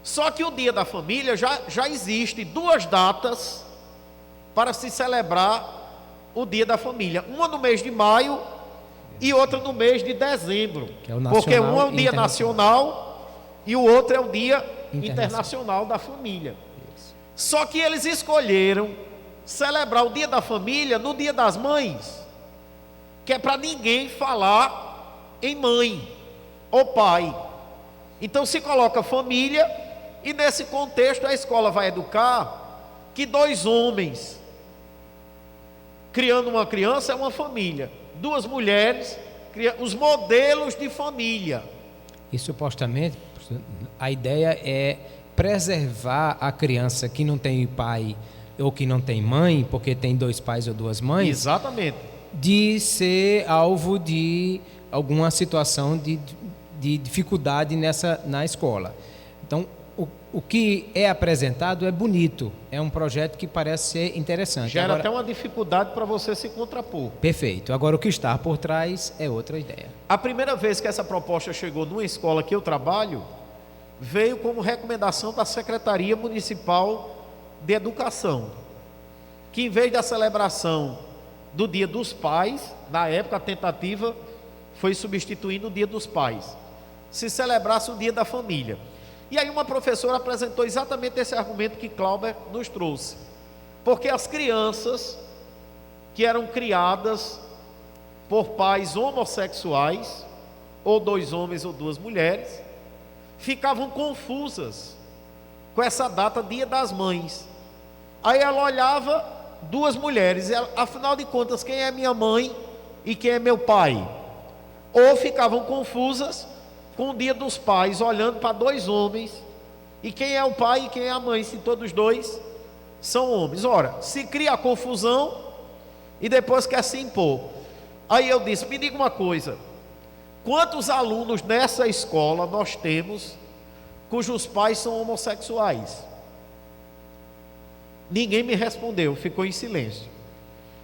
Só que o Dia da Família já existe 2 datas para se celebrar o Dia da Família. Uma no mês de maio e outra no mês de dezembro. Que é o nacional, porque um é o Dia Nacional e o outro é o Dia Internacional da Família. Só que eles escolheram celebrar o Dia da Família no Dia das Mães, que é para ninguém falar em mãe ou pai. Então se coloca família, e nesse contexto a escola vai educar que 2 homens criando uma criança é uma família, 2 mulheres, os modelos de família. E supostamente a ideia é preservar a criança que não tem pai ou que não tem mãe, porque tem 2 pais ou 2 mães. Exatamente. De ser alvo de alguma situação de dificuldade na escola. Então, o que é apresentado é bonito, é um projeto que parece ser interessante. Gera até uma dificuldade para você se contrapor. Perfeito. Agora, o que está por trás é outra ideia. A primeira vez que essa proposta chegou numa escola que eu trabalho, veio como recomendação da Secretaria Municipal de Educação, que em vez da celebração do Dia dos Pais, na época a tentativa foi substituindo o Dia dos Pais, se celebrasse o Dia da Família. E aí uma professora apresentou exatamente esse argumento que Clauber nos trouxe, porque as crianças que eram criadas por pais homossexuais, ou 2 homens ou 2 mulheres, ficavam confusas com essa data, Dia das Mães. Aí ela olhava 2 mulheres, e ela, afinal de contas, quem é minha mãe e quem é meu pai? Ou ficavam confusas com o Dia dos Pais, olhando para 2 homens, e quem é o pai e quem é a mãe, se todos 2 são homens. Ora, se cria a confusão e depois quer se impor. Aí eu disse, me diga uma coisa, quantos alunos nessa escola nós temos cujos pais são homossexuais? Ninguém me respondeu, ficou em silêncio.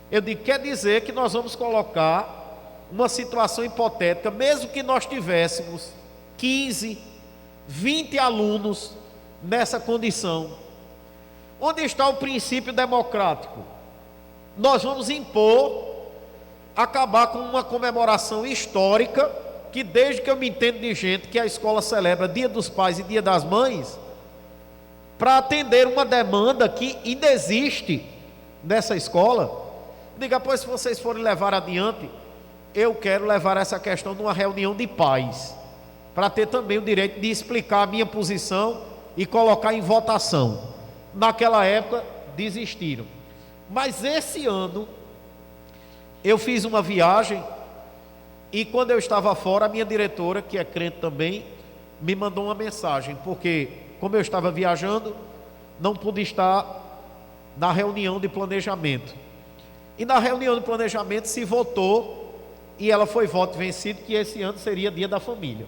Eu digo, quer dizer que nós vamos colocar uma situação hipotética, mesmo que nós tivéssemos 15, 20 alunos nessa condição. Onde está o princípio democrático? Nós vamos impor, acabar com uma comemoração histórica, que desde que eu me entendo de gente, que a escola celebra Dia dos Pais e Dia das Mães, para atender uma demanda que ainda existe nessa escola. Diga, pois, se vocês forem levar adiante, eu quero levar essa questão numa reunião de pais, para ter também o direito de explicar a minha posição e colocar em votação. Naquela época desistiram, mas esse ano eu fiz uma viagem, e quando eu estava fora, a minha diretora, que é crente também, me mandou uma mensagem, porque como eu estava viajando, não pude estar na reunião de planejamento. E na reunião de planejamento se votou, e ela foi voto vencido, que esse ano seria Dia da Família.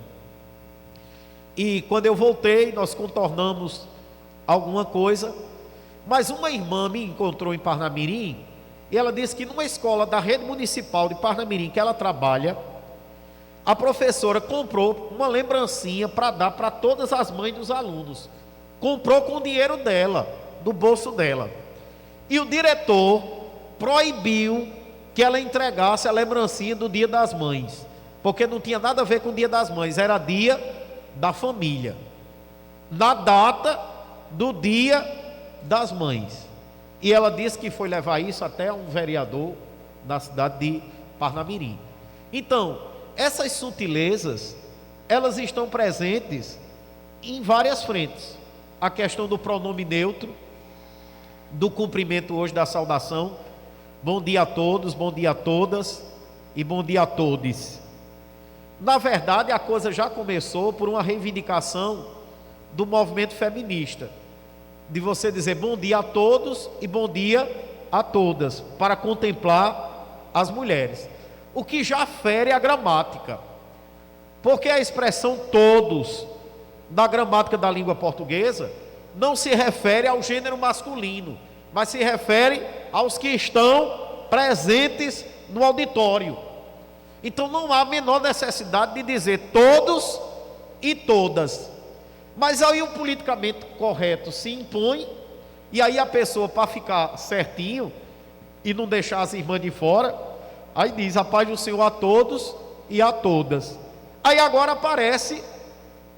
E quando eu voltei, nós contornamos alguma coisa, mas uma irmã me encontrou em Parnamirim, e ela disse que numa escola da rede municipal de Parnamirim, que ela trabalha, a professora comprou uma lembrancinha para dar para todas as mães dos alunos. Comprou com o dinheiro dela, do bolso dela. E o diretor proibiu que ela entregasse a lembrancinha do Dia das Mães, porque não tinha nada a ver com o Dia das Mães, era Dia da Família, na data do Dia das Mães. E ela disse que foi levar isso até um vereador da cidade de Parnamirim. Então, essas sutilezas, elas estão presentes em várias frentes. A questão do pronome neutro, do cumprimento hoje da saudação, bom dia a todos, bom dia a todas e bom dia a todes. Na verdade, a coisa já começou por uma reivindicação do movimento feminista, de você dizer bom dia a todos e bom dia a todas, para contemplar as mulheres, o que já fere a gramática, porque a expressão todos, da gramática da língua portuguesa, não se refere ao gênero masculino, mas se refere aos que estão presentes no auditório. Então não há a menor necessidade de dizer todos e todas. Mas aí o politicamente correto se impõe, e aí a pessoa, para ficar certinho e não deixar as irmãs de fora, aí diz a paz do Senhor a todos e a todas. Aí agora aparece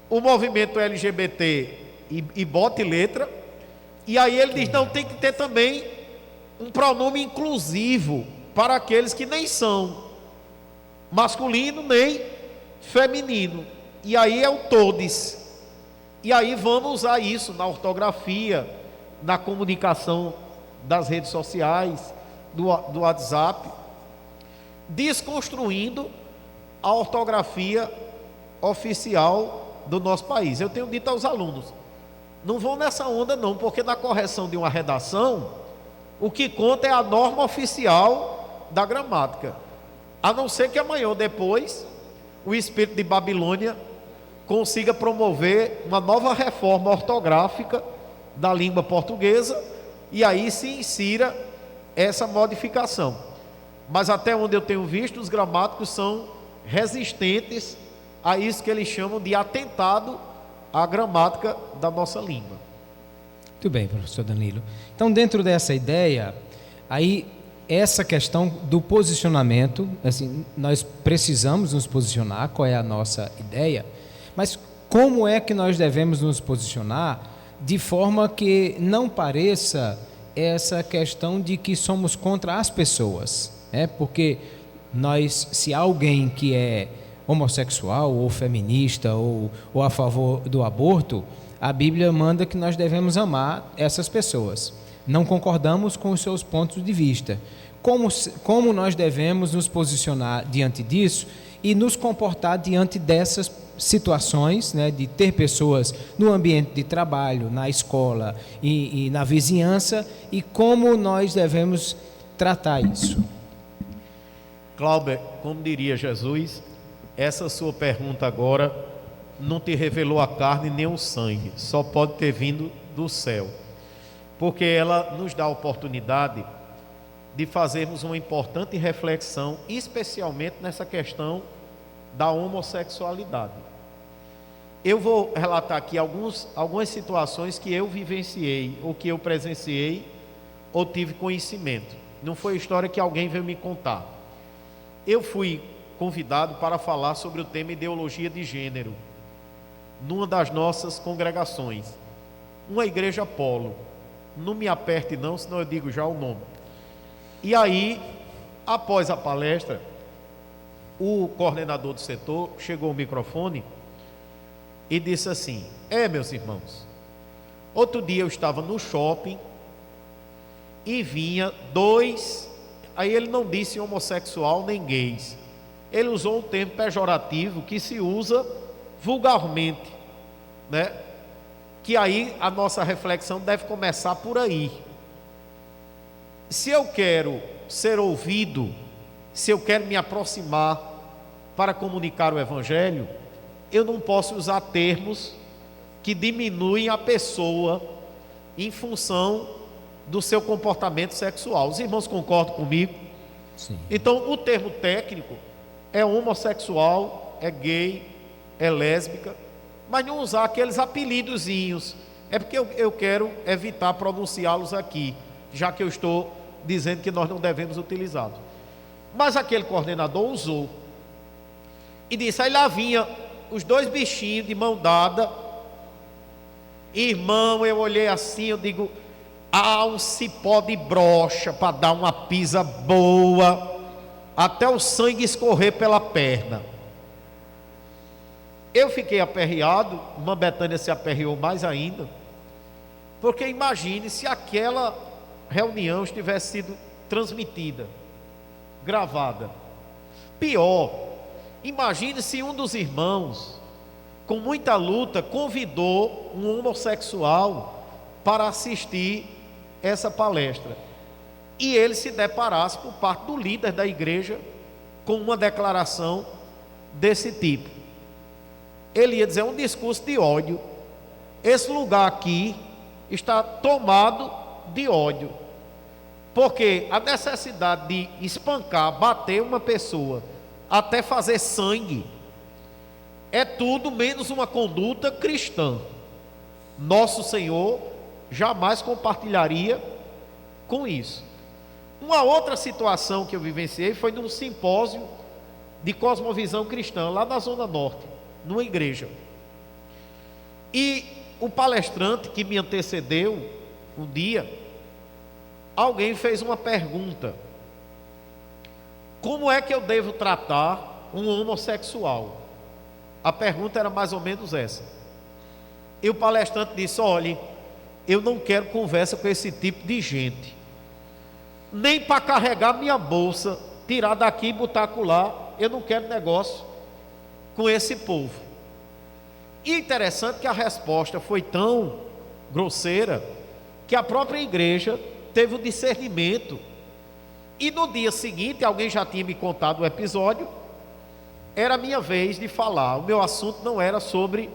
o movimento LGBT e bota e letra, e aí ele diz, não, tem que ter também um pronome inclusivo para aqueles que nem são masculino nem feminino, e aí é o todes. E aí vamos usar isso na ortografia, na comunicação das redes sociais, do WhatsApp, desconstruindo a ortografia oficial do nosso país. Eu tenho dito aos alunos, não vão nessa onda não, porque na correção de uma redação, o que conta é a norma oficial da gramática, a não ser que amanhã ou depois o espírito de Babilônia consiga promover uma nova reforma ortográfica da língua portuguesa, e aí se insira essa modificação. Mas até onde eu tenho visto, os gramáticos são resistentes a isso que eles chamam de atentado à gramática da nossa língua. Muito bem, professor Danilo. Então, dentro dessa ideia, aí essa questão do posicionamento, assim, nós precisamos nos posicionar, qual é a nossa ideia, mas como é que nós devemos nos posicionar de forma que não pareça essa questão de que somos contra as pessoas, né? Porque nós, se há alguém que é homossexual ou feminista ou a favor do aborto, a Bíblia manda que nós devemos amar essas pessoas. Não concordamos com os seus pontos de vista. Como nós devemos nos posicionar diante disso e nos comportar diante dessas situações, né, de ter pessoas no ambiente de trabalho, na escola e na vizinhança, e como nós devemos tratar isso? Cláudio, como diria Jesus, essa sua pergunta agora não te revelou a carne nem o sangue, só pode ter vindo do céu, porque ela nos dá a oportunidade de fazermos uma importante reflexão, especialmente nessa questão da homossexualidade. Eu vou relatar aqui algumas situações que eu vivenciei, ou que eu presenciei, ou tive conhecimento. Não foi história que alguém veio me contar. Eu fui convidado para falar sobre o tema ideologia de gênero, numa das nossas congregações, uma igreja polo. Não me aperte não, senão eu digo já o nome. E aí, após a palestra, o coordenador do setor chegou ao microfone e disse assim: meus irmãos, outro dia eu estava no shopping e vinha dois, aí ele não disse homossexual nem gays, ele usou um termo pejorativo que se usa vulgarmente, né? Que aí a nossa reflexão deve começar por aí. Se eu quero ser ouvido, se eu quero me aproximar para comunicar o Evangelho, eu não posso usar termos que diminuem a pessoa em função do seu comportamento sexual. Os irmãos concordam comigo? Sim. Então, o termo técnico é homossexual, é gay, é lésbica, mas não usar aqueles apelidozinhos. É porque eu quero evitar pronunciá-los aqui, já que eu estou dizendo que nós não devemos utilizá-los. Mas aquele coordenador usou e disse, aí lá vinha os dois bichinhos de mão dada. Irmão, eu olhei assim, eu digo, um cipó de brocha para dar uma pisa boa, até o sangue escorrer pela perna. Eu fiquei aperreado, Irmã Betânia se aperreou mais ainda, porque imagine se aquela reunião estivesse sido transmitida, gravada. Pior, imagine se um dos irmãos, com muita luta, convidou um homossexual para assistir essa palestra, e ele se deparasse por parte do líder da igreja com uma declaração desse tipo. Ele ia dizer um discurso de ódio. Esse lugar aqui está tomado de ódio, porque a necessidade de espancar, bater uma pessoa, até fazer sangue, é tudo menos uma conduta cristã. Nosso Senhor jamais compartilharia com isso. Uma outra situação que eu vivenciei foi num simpósio de cosmovisão cristã, lá na Zona Norte, numa igreja. E o palestrante que me antecedeu um dia, alguém fez uma pergunta: como é que eu devo tratar um homossexual? A pergunta era mais ou menos essa. E o palestrante disse: olhe, eu não quero conversa com esse tipo de gente, nem para carregar minha bolsa, tirar daqui e botar acolá. Eu não quero negócio com esse povo. E interessante que a resposta foi tão grosseira que a própria igreja teve o discernimento. E no dia seguinte, alguém já tinha me contado o episódio, era a minha vez de falar. O meu assunto não era sobre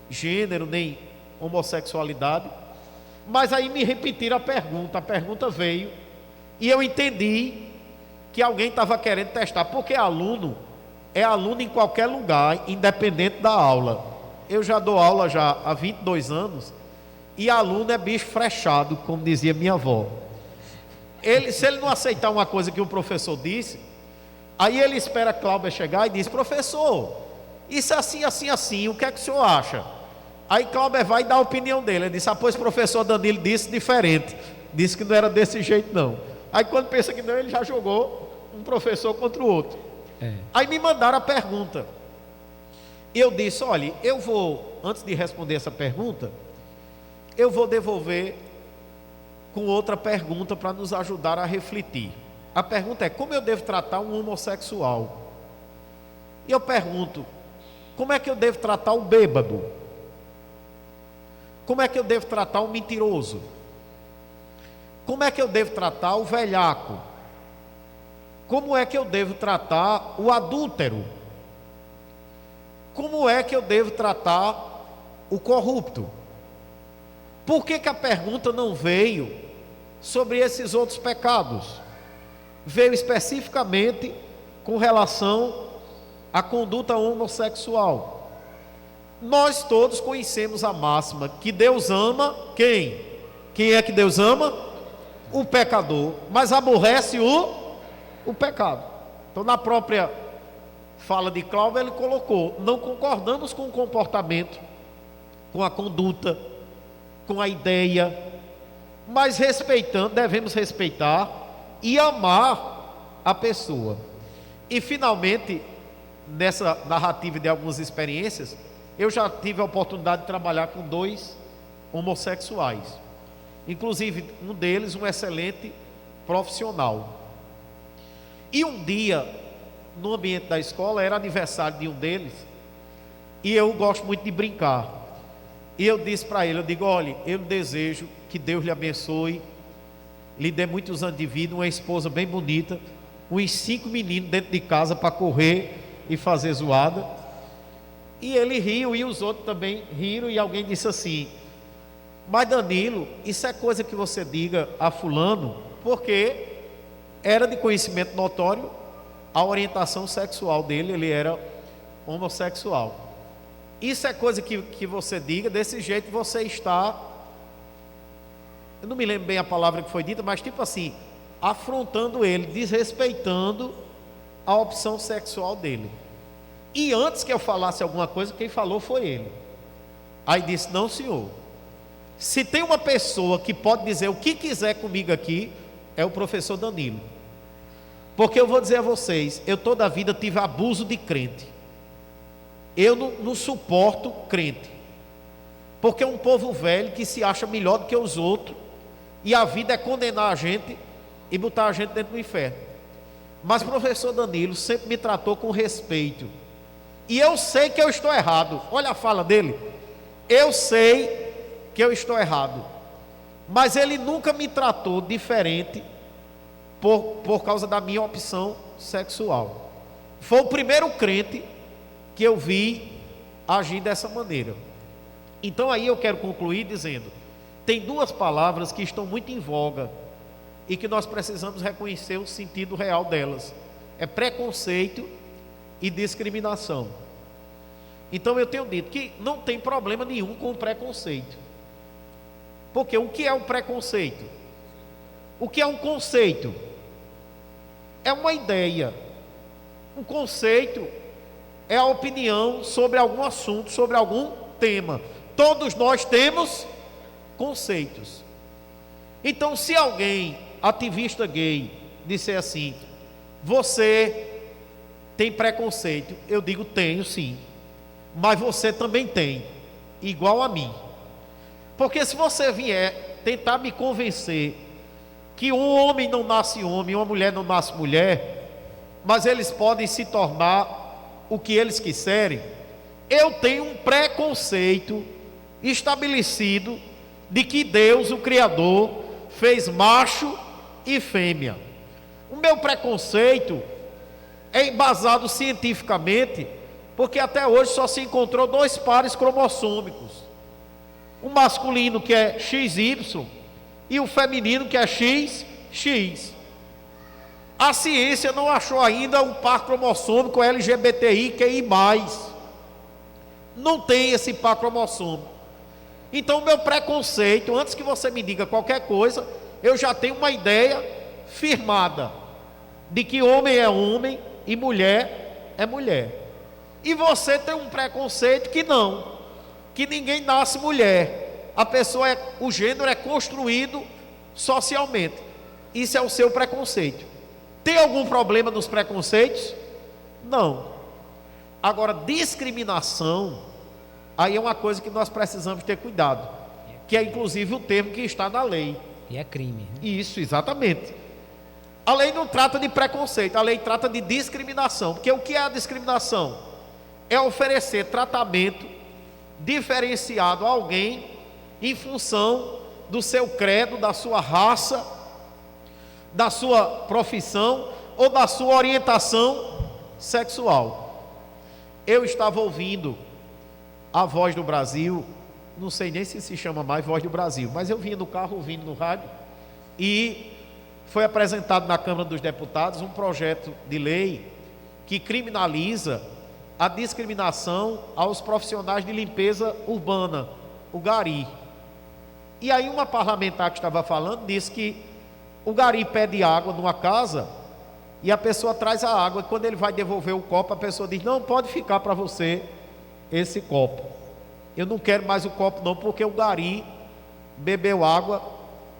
gênero nem homossexualidade, mas aí me repetiram a pergunta veio, e eu entendi que alguém estava querendo testar, porque aluno é aluno em qualquer lugar, independente da aula. Eu já dou aula já há 22 anos, e aluno é bicho frechado, como dizia minha avó. Se ele não aceitar uma coisa que o professor disse, aí ele espera Cláudia chegar e diz: professor, isso é assim, assim, assim, o que é que o senhor acha? Aí Cláudia vai dar a opinião dele. Ele disse: pois o professor Danilo disse diferente, disse que não era desse jeito não. Aí quando pensa que não, ele já jogou um professor contra o outro. Aí me mandaram a pergunta, e eu disse: olha, eu vou, antes de responder essa pergunta, eu vou devolver com outra pergunta para nos ajudar a refletir. A pergunta é: como eu devo tratar um homossexual? E eu pergunto: como é que eu devo tratar o bêbado? Como é que eu devo tratar o mentiroso? Como é que eu devo tratar o velhaco? Como é que eu devo tratar o adúltero? Como é que eu devo tratar o corrupto? Por que a pergunta não veio sobre esses outros pecados? Veio especificamente com relação à conduta homossexual. Nós todos conhecemos a máxima que Deus ama quem? Quem é que Deus ama? O pecador, mas aborrece o pecado. Então, na própria fala de Cláudio, ele colocou: não concordamos com o comportamento, com a conduta, com a ideia, mas respeitando, devemos respeitar e amar a pessoa. E finalmente, nessa narrativa de algumas experiências, eu já tive a oportunidade de trabalhar com 2 homossexuais, inclusive um deles um excelente profissional. E um dia, no ambiente da escola, era aniversário de um deles, e eu gosto muito de brincar, e eu disse para ele, eu digo: olha, eu desejo que Deus lhe abençoe, lhe dê muitos anos de vida, uma esposa bem bonita, uns 5 meninos dentro de casa para correr e fazer zoada. E ele riu, e os outros também riram, e alguém disse assim: mas Danilo, isso é coisa que você diga a fulano, porque era de conhecimento notório a orientação sexual dele, ele era homossexual. Isso é coisa que você diga, desse jeito você está, eu não me lembro bem a palavra que foi dita, mas tipo assim, afrontando ele, desrespeitando a opção sexual dele. E antes que eu falasse alguma coisa, quem falou foi ele. Aí disse: não, senhor, se tem uma pessoa que pode dizer o que quiser comigo aqui, é o professor Danilo. Porque eu vou dizer a vocês, eu toda a vida tive abuso de crente. Eu não suporto crente, porque é um povo velho que se acha melhor do que os outros, e a vida é condenar a gente e botar a gente dentro do inferno. Mas o professor Danilo sempre me tratou com respeito, e eu sei que eu estou errado. Olha a fala dele: eu sei que eu estou errado, mas ele nunca me tratou diferente por causa da minha opção sexual. Foi o primeiro crente que eu vi agir dessa maneira. Então aí eu quero concluir dizendo: tem duas palavras que estão muito em voga e que nós precisamos reconhecer o sentido real delas: é preconceito e discriminação. Então eu tenho dito que não tem problema nenhum com o preconceito, porque o que é o preconceito? O que é um conceito? É uma ideia. Um conceito é a opinião sobre algum assunto, sobre algum tema. Todos nós temos conceitos. Então, se alguém, ativista gay, disser assim: você tem preconceito, eu digo: tenho sim, mas você também tem, igual a mim. Porque se você vier tentar me convencer que um homem não nasce homem, uma mulher não nasce mulher, mas eles podem se tornar o que eles quiserem, eu tenho um preconceito estabelecido de que Deus, o Criador, fez macho e fêmea. O meu preconceito é embasado cientificamente, porque até hoje só se encontrou 2 pares cromossômicos: o masculino, que é XY, e o feminino, que é XX. A ciência não achou ainda um par cromossômico LGBTIQI+. Não tem esse par cromossômico. Então o meu preconceito, antes que você me diga qualquer coisa, eu já tenho uma ideia firmada de que homem é homem e mulher é mulher. E você tem um preconceito que não, que ninguém nasce mulher. A pessoa o gênero é construído socialmente. Isso é o seu preconceito. Tem algum problema nos preconceitos? Não. Agora, discriminação, aí é uma coisa que nós precisamos ter cuidado, que é inclusive o termo que está na lei. E é crime, né? Isso, exatamente. A lei não trata de preconceito, a lei trata de discriminação. Porque o que é a discriminação? É oferecer tratamento diferenciado a alguém em função do seu credo, da sua raça, da sua profissão ou da sua orientação sexual. Eu estava ouvindo a Voz do Brasil, não sei nem se chama mais Voz do Brasil, mas eu vinha no carro ouvindo no rádio, e foi apresentado na Câmara dos Deputados um projeto de lei que criminaliza a discriminação aos profissionais de limpeza urbana, o gari. E aí uma parlamentar que estava falando disse que o gari pede água numa casa e a pessoa traz a água, e quando ele vai devolver o copo, a pessoa diz: não, pode ficar para você esse copo, eu não quero mais o copo não, porque o gari bebeu água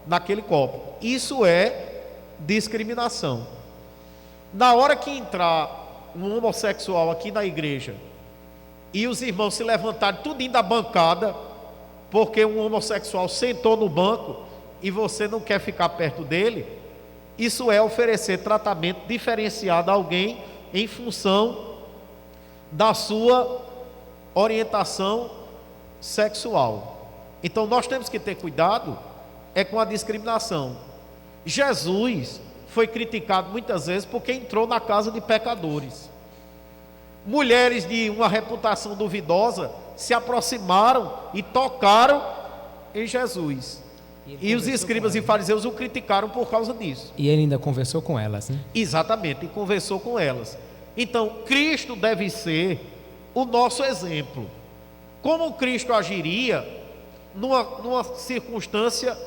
naquele copo. Isso é discriminação. Na hora que entrar um homossexual aqui na igreja e os irmãos se levantarem tudinho da bancada porque um homossexual sentou no banco e você não quer ficar perto dele, isso é oferecer tratamento diferenciado a alguém em função da sua orientação sexual. Então nós temos que ter cuidado com a discriminação. Jesus foi criticado muitas vezes porque entrou na casa de pecadores. Mulheres de uma reputação duvidosa se aproximaram e tocaram em Jesus. E os escribas e fariseus o criticaram por causa disso. E ele ainda conversou com elas, né? Exatamente, e conversou com elas. Então, Cristo deve ser o nosso exemplo. Como Cristo agiria numa circunstância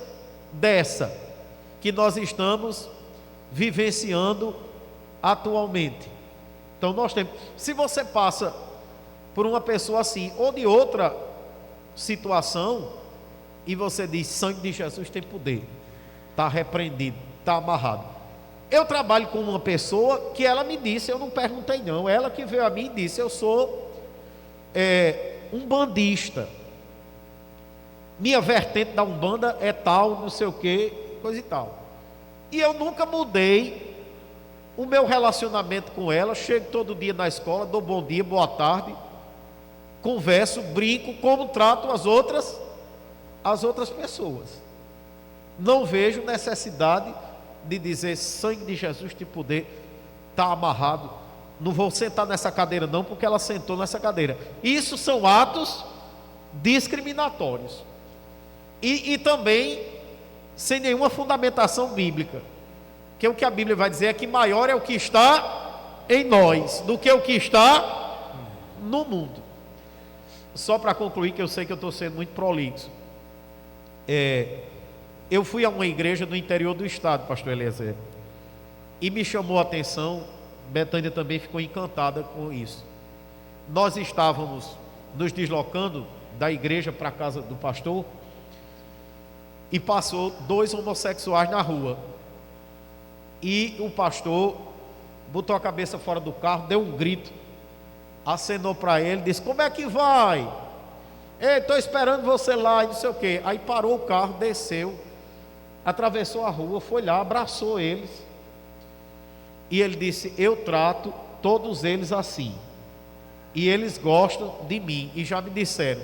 dessa que nós estamos vivenciando atualmente? Então nós temos, se você passa por uma pessoa assim ou de outra situação e você diz: sangue de Jesus tem poder, está repreendido, está amarrado. Eu trabalho com uma pessoa que ela me disse, eu não perguntei não, ela que veio a mim e disse: eu sou umbandista. Minha vertente da Umbanda é tal, não sei o que, coisa e tal. E eu nunca mudei o meu relacionamento com ela. Chego todo dia na escola, dou bom dia, boa tarde, converso, brinco, como trato as outras pessoas. Não vejo necessidade de dizer: sangue de Jesus tem poder, está amarrado, não vou sentar nessa cadeira não, porque ela sentou nessa cadeira. Isso são atos discriminatórios. E também sem nenhuma fundamentação bíblica. Que o que a Bíblia vai dizer é que maior é o que está em nós do que o que está no mundo. Só para concluir, que eu sei que eu estou sendo muito prolixo. Eu fui a uma igreja no interior do estado, pastor Eliezer, e me chamou a atenção. Betânia também ficou encantada com isso. Nós estávamos nos deslocando da igreja para a casa do pastor, e passou 2 homossexuais na rua, e o pastor botou a cabeça fora do carro, deu um grito, acenou para ele, disse: como é que vai? Ei, estou esperando você lá, e não sei o que. Aí parou o carro, desceu, atravessou a rua, foi lá, abraçou eles, e ele disse: eu trato todos eles assim, e eles gostam de mim, e já me disseram: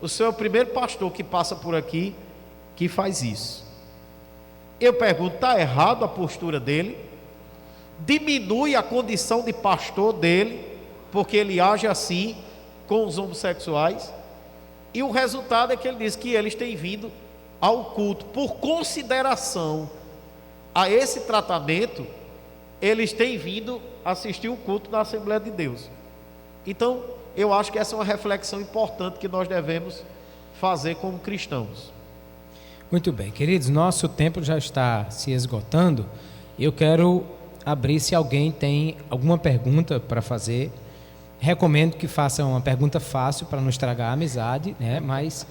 o senhor é o primeiro pastor que passa por aqui que faz isso. Eu pergunto: está errado a postura dele? Diminui a condição de pastor dele porque ele age assim com os homossexuais? E o resultado é que ele diz que eles têm vindo ao culto por consideração a esse tratamento. Eles têm vindo assistir o culto na Assembleia de Deus. Então, eu acho que essa é uma reflexão importante que nós devemos fazer como cristãos. Muito bem, queridos, nosso tempo já está se esgotando. Eu quero abrir, se alguém tem alguma pergunta para fazer. Recomendo que faça uma pergunta fácil para não estragar a amizade, né? Mas,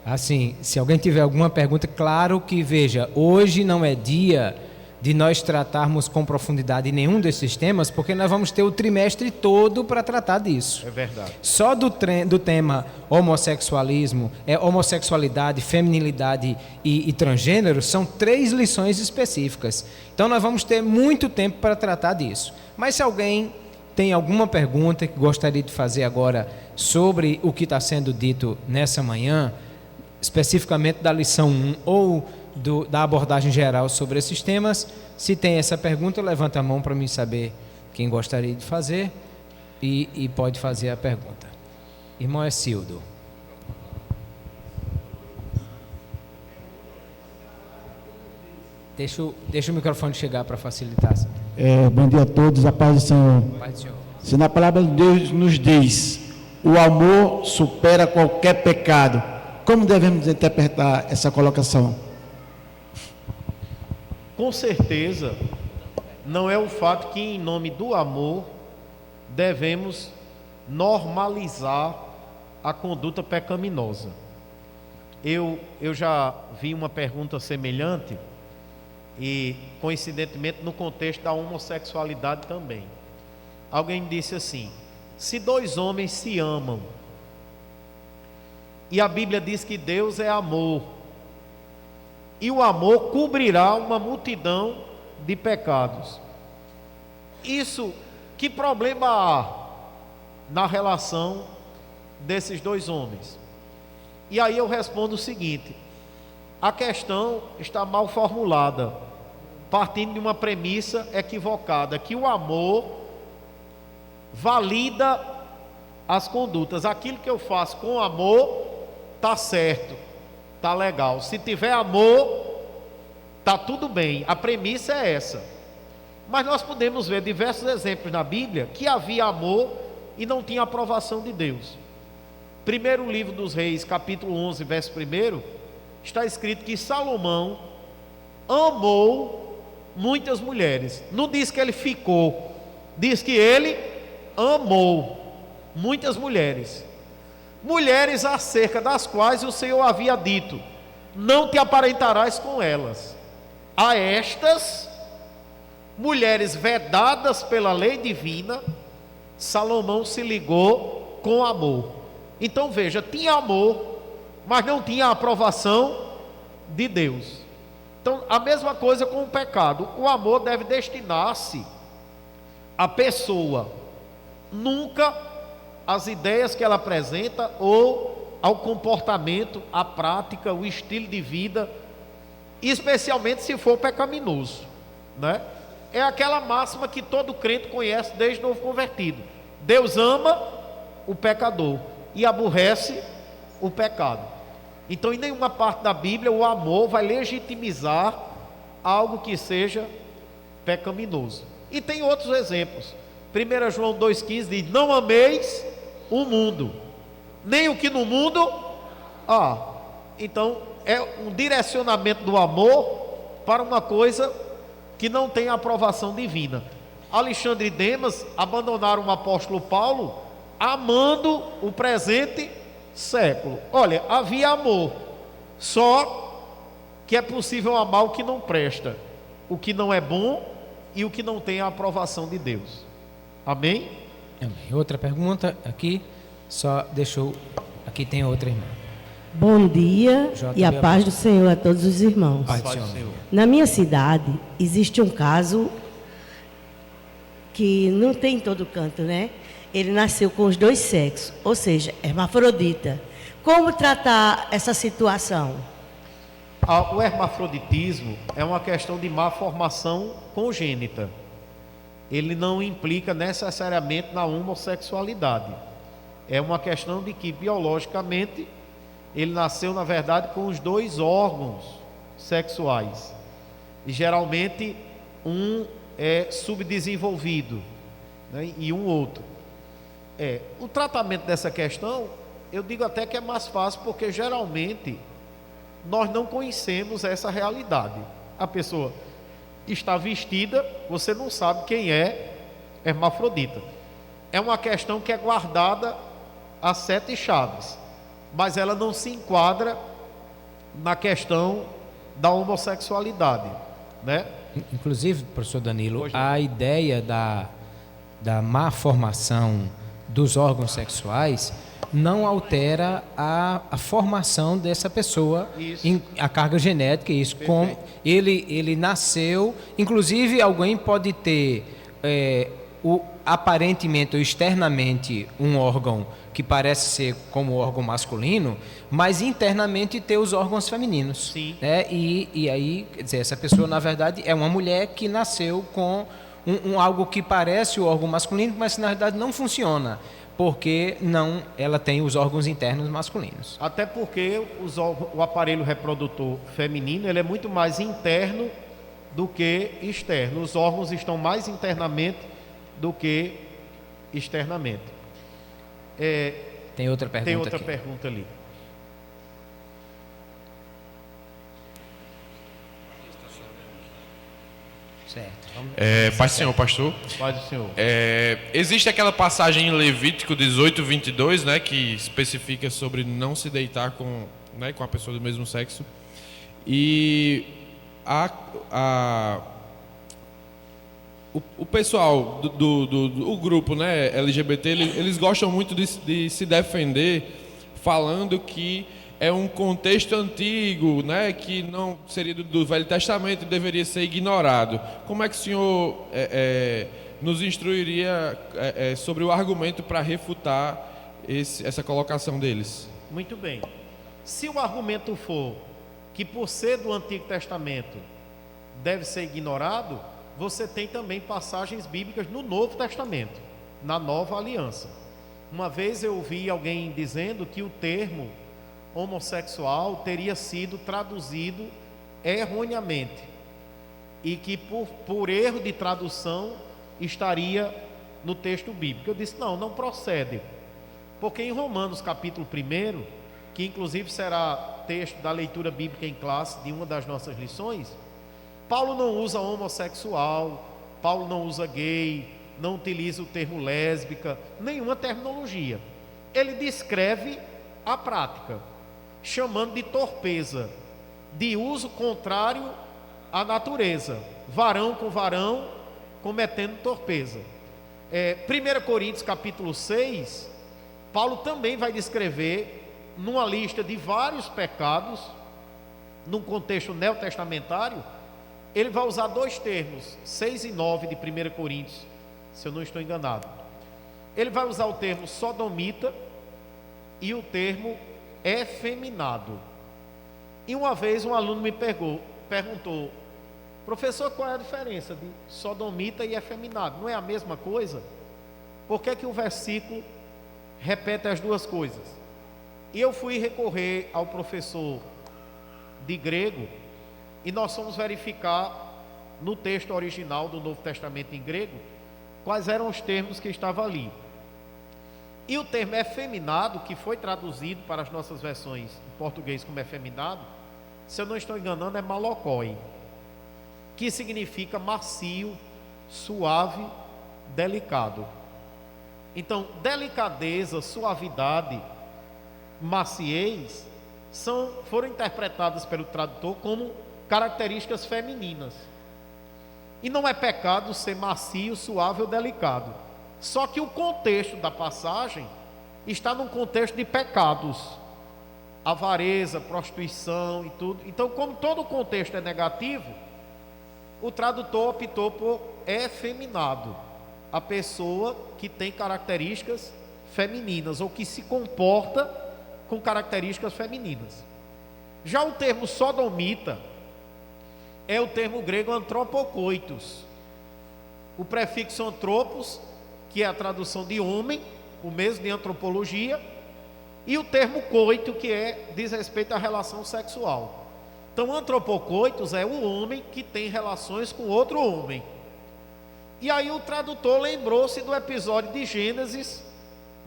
assim, se alguém tiver alguma pergunta, claro que, veja, hoje não é dia de nós tratarmos com profundidade nenhum desses temas, porque nós vamos ter o trimestre todo para tratar disso. É verdade. Só do tema homossexualismo, homossexualidade, feminilidade e transgênero, são 3 lições específicas. Então nós vamos ter muito tempo para tratar disso. Mas se alguém tem alguma pergunta que gostaria de fazer agora sobre o que está sendo dito nessa manhã, especificamente da lição 1 ou da abordagem geral sobre esses temas, se tem essa pergunta, levanta a mão para mim saber quem gostaria de fazer e pode fazer a pergunta. Irmão Escildo. Deixa o microfone chegar para facilitar. Bom dia a todos, a paz do Senhor. Paz do Senhor. Se na palavra de Deus nos diz: o amor supera qualquer pecado, como devemos interpretar essa colocação? Com certeza, não é o fato que, em nome do amor, devemos normalizar a conduta pecaminosa. Eu já vi uma pergunta semelhante, e coincidentemente no contexto da homossexualidade também. Alguém me disse assim: se 2 homens se amam, e a Bíblia diz que Deus é amor, e o amor cobrirá uma multidão de pecados, que problema há na relação desses 2 homens? E aí eu respondo o seguinte: a questão está mal formulada, partindo de uma premissa equivocada, que o amor valida as condutas. Aquilo que eu faço com amor está certo, está legal. Se tiver amor, está tudo bem. A premissa é essa. Mas nós podemos ver diversos exemplos na Bíblia que havia amor e não tinha aprovação de Deus. Primeiro livro dos Reis, capítulo 11, verso 1, está escrito que Salomão amou muitas mulheres. Não diz que ele ficou, diz que ele amou muitas mulheres. Mulheres acerca das quais o Senhor havia dito: não te aparentarás com elas. A estas mulheres vedadas pela lei divina, Salomão se ligou com amor. Então veja, tinha amor, mas não tinha a aprovação de Deus. Então a mesma coisa com o pecado. O amor deve destinar-se à pessoa, nunca às ideias que ela apresenta ou ao comportamento, à prática, o estilo de vida, especialmente se for pecaminoso, né? É aquela máxima que todo crente conhece desde novo convertido: Deus ama o pecador e aborrece o pecado. Então, em nenhuma parte da Bíblia o amor vai legitimizar algo que seja pecaminoso. E tem outros exemplos. 1 João 2,15 diz: não ameis o mundo, nem o que no mundo há. Então, é um direcionamento do amor para uma coisa que não tem aprovação divina. Alexandre e Demas abandonaram o apóstolo Paulo amando o presente século. Olha, havia amor, só que é possível amar o que não presta, o que não é bom e o que não tem a aprovação de Deus. Amém? Amém. Outra pergunta aqui, só deixou, aqui tem outra irmã. Bom dia JB e a paz do Senhor a todos os irmãos. Pai do Senhor. Na minha cidade existe um caso que não tem em todo canto, né? Ele nasceu com os dois sexos, ou seja, hermafrodita. Como tratar essa situação? O hermafroditismo é uma questão de má formação congênita. Ele não implica necessariamente na homossexualidade. É uma questão de que biologicamente ele nasceu, na verdade, com os dois órgãos sexuais. E geralmente um é subdesenvolvido, né, e um outro. O tratamento dessa questão, eu digo até que é mais fácil, porque geralmente nós não conhecemos essa realidade. A pessoa está vestida, você não sabe quem é hermafrodita. É uma questão que é guardada a 7 chaves, mas ela não se enquadra na questão da homossexualidade, né? Inclusive, professor Danilo, Hoje, a ideia da má formação dos órgãos sexuais não altera a formação dessa pessoa, a carga genética, isso. Como ele nasceu, inclusive alguém pode ter aparentemente ou externamente um órgão que parece ser como o órgão masculino, mas internamente ter os órgãos femininos. Sim. Né? E aí, quer dizer, essa pessoa na verdade é uma mulher que nasceu com algo que parece o órgão masculino, mas na verdade não funciona, porque ela tem os órgãos internos masculinos. Até porque o aparelho reprodutor feminino ele é muito mais interno do que externo. Os órgãos estão mais internamente do que externamente. Tem outra pergunta. Tem outra aqui. pergunta ali. Certo. Paz do Senhor, pastor. Paz do Senhor. Existe aquela passagem em Levítico 18:22, né, que especifica sobre não se deitar com a pessoa do mesmo sexo. E o pessoal do grupo, né, LGBT, eles gostam muito de se defender, falando que é um contexto antigo, né, que não seria do Velho Testamento e deveria ser ignorado. Como é que o senhor nos instruiria sobre o argumento para refutar essa colocação deles? Muito bem. Se o argumento for que por ser do Antigo Testamento deve ser ignorado, você tem também passagens bíblicas no Novo Testamento, na Nova Aliança. Uma vez eu ouvi alguém dizendo que o termo homossexual teria sido traduzido erroneamente e que por erro de tradução estaria no texto bíblico. Eu disse, não procede, porque em Romanos capítulo 1, que inclusive será texto da leitura bíblica em classe de uma das nossas lições, Paulo não usa homossexual, Paulo não usa gay, não utiliza o termo lésbica, nenhuma terminologia. Ele descreve a prática, chamando de torpeza, de uso contrário à natureza, varão com varão cometendo torpeza. 1 Coríntios capítulo 6 Paulo também vai descrever, numa lista de vários pecados, num contexto neotestamentário, ele vai usar dois termos, 6 e 9 de 1 Coríntios, se eu não estou enganado. Ele vai usar o termo sodomita e o termo efeminado. E uma vez um aluno me perguntou: professor, qual é a diferença de sodomita e efeminado? Não é a mesma coisa? Por que que o versículo repete as duas coisas? E eu fui recorrer ao professor de grego, e nós fomos verificar no texto original do Novo Testamento em grego quais eram os termos que estavam ali. E o termo efeminado, que foi traduzido para as nossas versões em português como efeminado, se eu não estou enganando, é malokoi, que significa macio, suave, delicado. Então, delicadeza, suavidade, maciez foram interpretadas pelo tradutor como características femininas. E não é pecado ser macio, suave ou delicado. Só que o contexto da passagem está num contexto de pecados, avareza, prostituição e tudo. Então, como todo o contexto é negativo, o tradutor optou por efeminado, a pessoa que tem características femininas ou que se comporta com características femininas. Já o termo sodomita é o termo grego antropokoitos. O prefixo antropos, que é a tradução de homem, o mesmo de antropologia, e o termo coito, que diz respeito à relação sexual. Então, antropocoitos é o homem que tem relações com outro homem. E aí o tradutor lembrou-se do episódio de Gênesis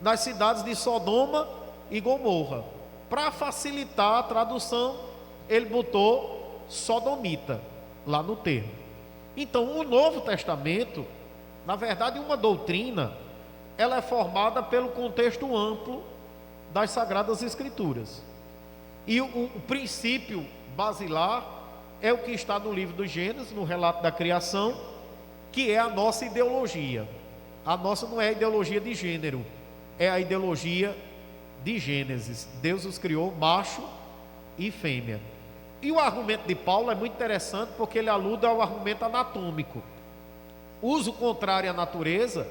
nas cidades de Sodoma e Gomorra. Para facilitar a tradução, ele botou sodomita lá no termo. Então, o Novo Testamento, na verdade, uma doutrina, ela é formada pelo contexto amplo das Sagradas Escrituras. E o princípio basilar é o que está no livro do Gênesis, no relato da criação, que é a nossa ideologia. A nossa não é a ideologia de gênero, é a ideologia de Gênesis. Deus os criou macho e fêmea. E o argumento de Paulo é muito interessante, porque ele alude ao argumento anatômico. O uso contrário à natureza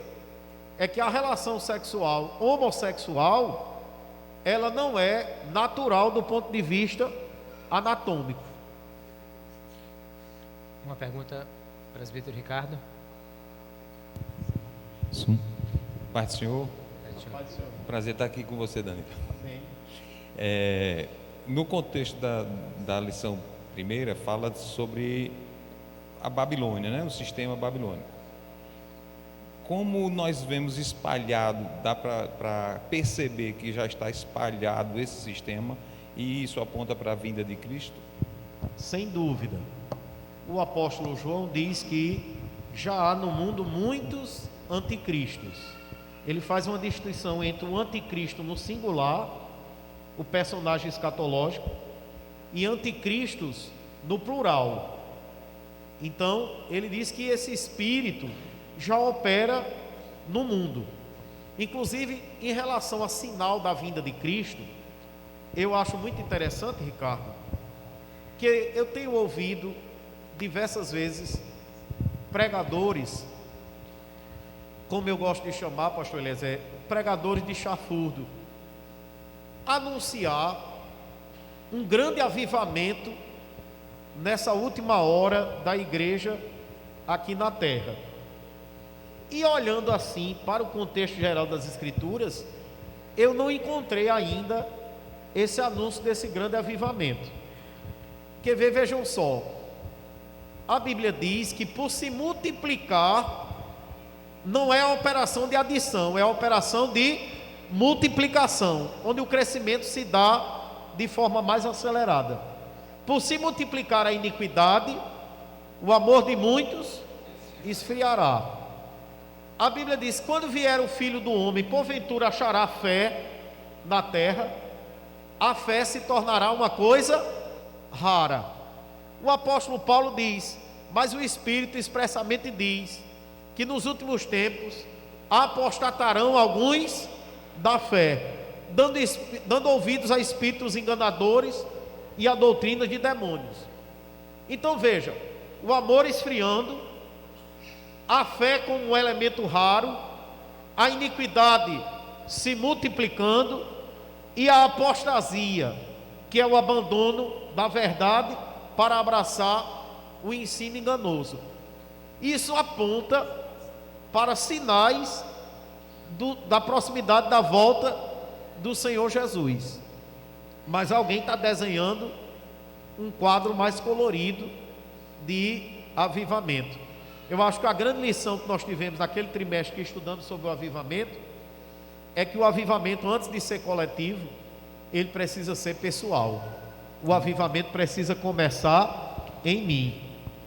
é que a relação sexual homossexual, ela não é natural do ponto de vista anatômico. Uma pergunta, presbítero Ricardo. Sim. Pai do Senhor. Pai do Senhor. Prazer estar aqui com você, Dani. Amém. No contexto da lição primeira, fala sobre a Babilônia, né? O sistema babilônico. Como nós vemos espalhado, dá para perceber que já está espalhado esse sistema, e isso aponta para a vinda de Cristo? Sem dúvida. O apóstolo João diz que já há no mundo muitos anticristos. Ele faz uma distinção entre o anticristo no singular, o personagem escatológico, e anticristos no plural. Então, ele diz que esse espírito já opera no mundo. Inclusive, em relação a sinal da vinda de Cristo, eu acho muito interessante, Ricardo, que eu tenho ouvido diversas vezes pregadores, como eu gosto de chamar, pastor Eliezer, pregadores de chafurdo, anunciar um grande avivamento nessa última hora da igreja aqui na terra. E olhando assim para o contexto geral das Escrituras, eu não encontrei ainda esse anúncio desse grande avivamento. Porque vejam só, a Bíblia diz que por se multiplicar, não é a operação de adição, é a operação de multiplicação, onde o crescimento se dá de forma mais acelerada. Por se multiplicar a iniquidade, o amor de muitos esfriará. A Bíblia diz: quando vier o Filho do Homem, porventura achará fé na terra, a fé se tornará uma coisa rara. O apóstolo Paulo diz: mas o Espírito expressamente diz que nos últimos tempos apostatarão alguns da fé, dando ouvidos a espíritos enganadores e a doutrina de demônios. Então veja, o amor esfriando, a fé como um elemento raro, a iniquidade se multiplicando e a apostasia, que é o abandono da verdade para abraçar o ensino enganoso. Isso aponta para sinais da proximidade da volta do Senhor Jesus. Mas alguém está desenhando um quadro mais colorido de avivamento. Eu acho que a grande lição que nós tivemos naquele trimestre que estudamos sobre o avivamento é que o avivamento, antes de ser coletivo, ele precisa ser pessoal. O avivamento precisa começar em mim.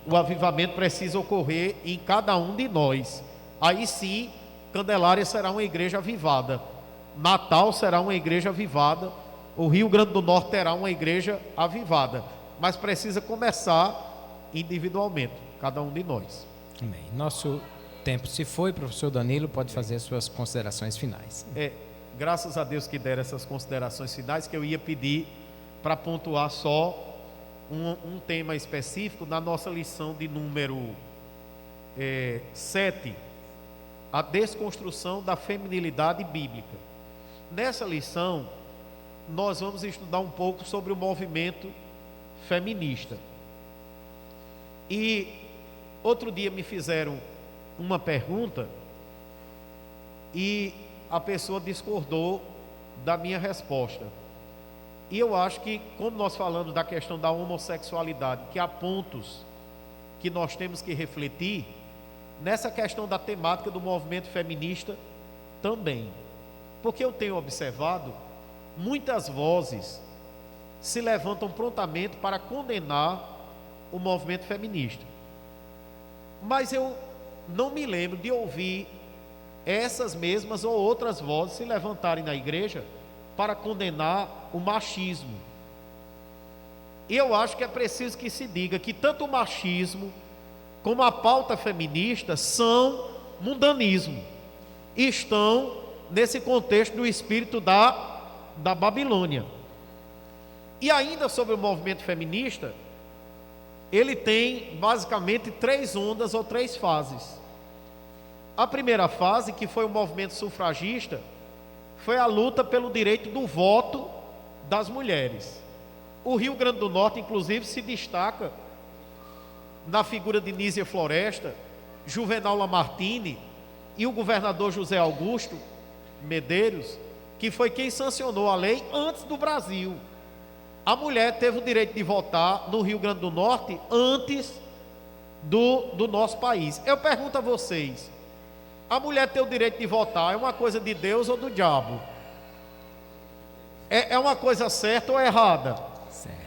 O avivamento precisa ocorrer em cada um de nós. Aí sim, Candelária será uma igreja avivada, Natal será uma igreja avivada, o Rio Grande do Norte terá uma igreja avivada, mas precisa começar individualmente, cada um de nós. Amém. Nosso tempo se foi, professor Danilo pode fazer as suas considerações finais. Graças a Deus que deram essas considerações finais, que eu ia pedir para pontuar só um tema específico na nossa lição de número 7, a desconstrução da feminilidade bíblica. Nessa lição, nós vamos estudar um pouco sobre o movimento feminista. E outro dia me fizeram uma pergunta e a pessoa discordou da minha resposta. E eu acho que, como nós falamos da questão da homossexualidade, que há pontos que nós temos que refletir, nessa questão da temática do movimento feminista também. Porque eu tenho observado muitas vozes se levantam prontamente para condenar o movimento feminista. Mas eu não me lembro de ouvir essas mesmas ou outras vozes se levantarem na igreja para condenar o machismo. E eu acho que é preciso que se diga que tanto o machismo como a pauta feminista são mundanismo, e estão nesse contexto do espírito da Babilônia. E ainda sobre o movimento feminista, ele tem basicamente 3 ondas ou 3 fases. A primeira fase, que foi o movimento sufragista, foi a luta pelo direito do voto das mulheres. O Rio Grande do Norte, inclusive, se destaca na figura de Nísia Floresta, Juvenal Lamartine e o governador José Augusto Medeiros, que foi quem sancionou a lei antes do Brasil. A mulher teve o direito de votar no Rio Grande do Norte antes do nosso país. Eu pergunto a vocês, a mulher ter o direito de votar é uma coisa de Deus ou do diabo? É uma coisa certa ou errada? Certa.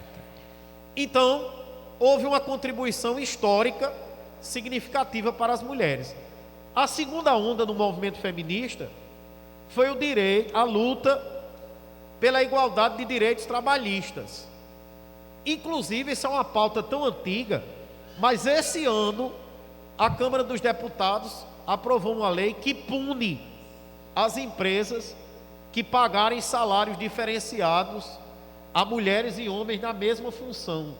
Então, houve uma contribuição histórica significativa para as mulheres. A segunda onda do movimento feminista foi o direito, a luta pela igualdade de direitos trabalhistas. Inclusive, isso é uma pauta tão antiga, mas esse ano a Câmara dos Deputados aprovou uma lei que pune as empresas que pagarem salários diferenciados a mulheres e homens na mesma função.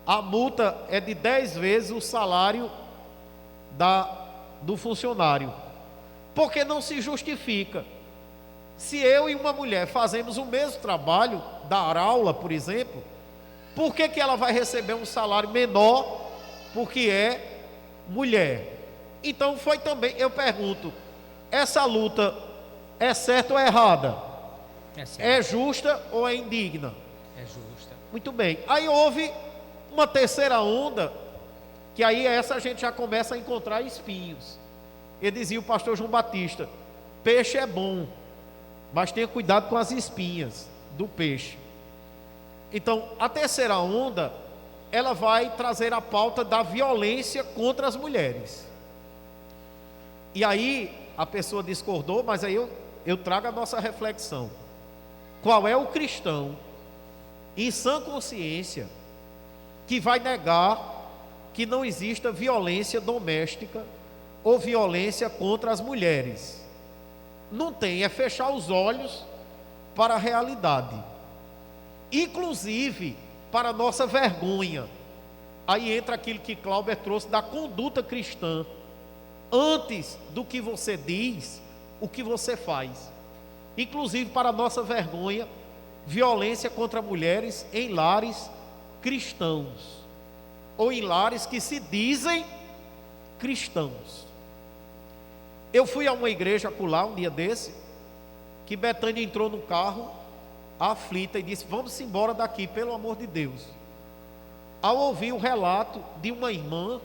A multa é de 10 vezes o salário do funcionário, porque não se justifica. Se eu e uma mulher fazemos o mesmo trabalho, dar aula, por exemplo, por que ela vai receber um salário menor porque é mulher? Então foi também, eu pergunto, essa luta é certa ou é errada? É justa ou é indigna? É justa. Muito bem. Aí houve uma terceira onda, que aí essa a gente já começa a encontrar espinhos. Ele dizia o pastor João Batista: peixe é bom, mas tenha cuidado com as espinhas do peixe. Então, a terceira onda, ela vai trazer a pauta da violência contra as mulheres. E aí, a pessoa discordou, mas aí eu trago a nossa reflexão. Qual é o cristão, em sã consciência, que vai negar que não exista violência doméstica ou violência contra as mulheres? Não tem, é fechar os olhos para a realidade, inclusive para a nossa vergonha. Aí entra aquilo que Cláudio trouxe da conduta cristã. Antes do que você diz, o que você faz. Inclusive para a nossa vergonha, violência contra mulheres em lares cristãos, ou em lares que se dizem cristãos. Eu fui a uma igreja acolá um dia desse, que Betânia entrou no carro, aflita, e disse: vamos embora daqui, pelo amor de Deus. Ao ouvir o relato de uma irmã,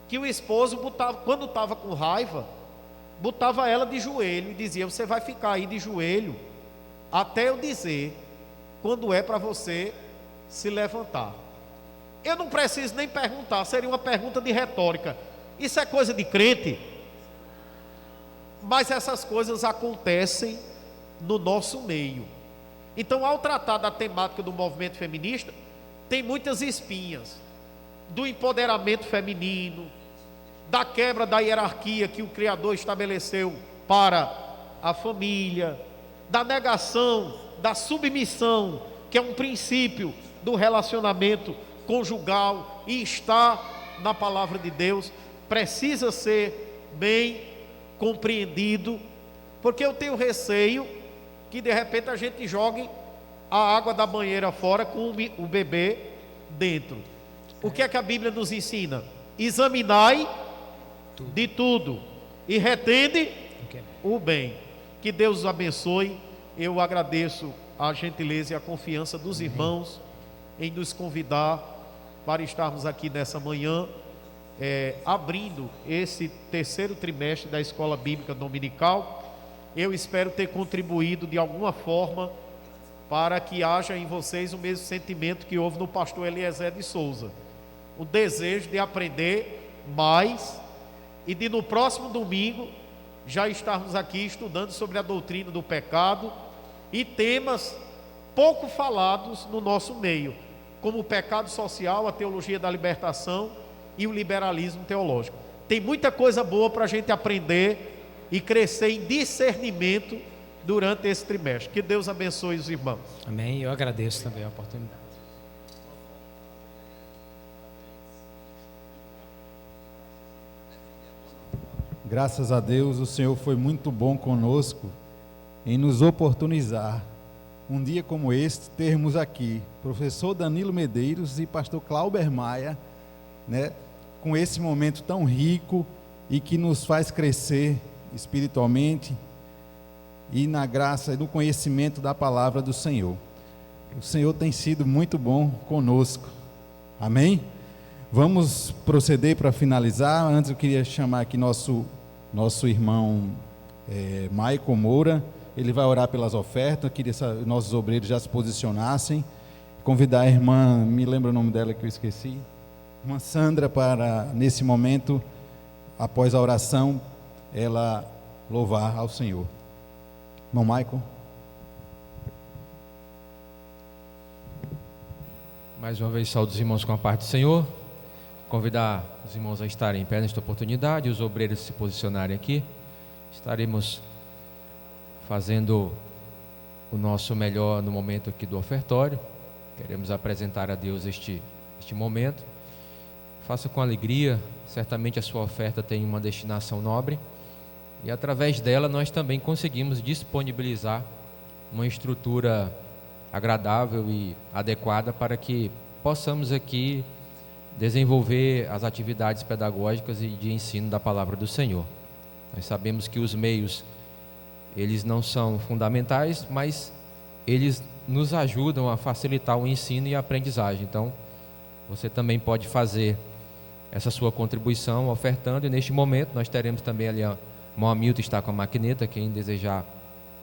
que o esposo botava, quando estava com raiva, botava ela de joelho e dizia: você vai ficar aí de joelho até eu dizer quando é para você se levantar. Eu não preciso nem perguntar, seria uma pergunta de retórica. Isso é coisa de crente? Mas essas coisas acontecem no nosso meio. Então, ao tratar da temática do movimento feminista, tem muitas espinhas, do empoderamento feminino, da quebra da hierarquia que o Criador estabeleceu para a família, da negação, da submissão, que é um princípio do relacionamento conjugal e está na palavra de Deus, precisa ser bem compreendido, porque eu tenho receio que de repente a gente jogue a água da banheira fora com o bebê dentro. O que é que a Bíblia nos ensina? Examinai de tudo e retende o bem. Que Deus os abençoe. Eu agradeço a gentileza e a confiança dos irmãos em nos convidar para estarmos aqui nessa manhã, abrindo esse terceiro trimestre da Escola Bíblica Dominical. Eu espero ter contribuído de alguma forma para que haja em vocês o mesmo sentimento que houve no pastor Eliezer de Souza, o desejo de aprender mais e de no próximo domingo já estarmos aqui estudando sobre a doutrina do pecado e temas pouco falados no nosso meio, como o pecado social, a teologia da libertação e o liberalismo teológico. Tem muita coisa boa para a gente aprender e crescer em discernimento durante esse trimestre. Que Deus abençoe os irmãos. Amém. Eu agradeço também a oportunidade. Graças a Deus, o Senhor foi muito bom conosco em nos oportunizar, um dia como este, termos aqui professor Danilo Medeiros e pastor Clauber Maia, né, com esse momento tão rico e que nos faz crescer espiritualmente e na graça e no conhecimento da palavra do Senhor. O Senhor tem sido muito bom conosco. Amém? Vamos proceder para finalizar. Antes eu queria chamar aqui nosso irmão Michael Moura. Ele vai orar pelas ofertas. Eu queria que nossos obreiros já se posicionassem. Convidar a irmã, me lembra o nome dela que eu esqueci, irmã Sandra, para nesse momento, após a oração, ela louvar ao Senhor. Irmão Michael. Mais uma vez, saúde os irmãos com a parte do Senhor. Convidar os irmãos a estarem em pé nesta oportunidade, os obreiros se posicionarem aqui. Estaremos fazendo o nosso melhor no momento aqui do ofertório. Queremos apresentar a Deus este momento. Faça com alegria, certamente a sua oferta tem uma destinação nobre e através dela nós também conseguimos disponibilizar uma estrutura agradável e adequada para que possamos aqui desenvolver as atividades pedagógicas e de ensino da palavra do Senhor. Nós sabemos que os meios, eles não são fundamentais, mas eles nos ajudam a facilitar o ensino e a aprendizagem. Então, você também pode fazer essa sua contribuição ofertando, e neste momento nós teremos também ali, o irmão Hamilton está com a maquineta, quem desejar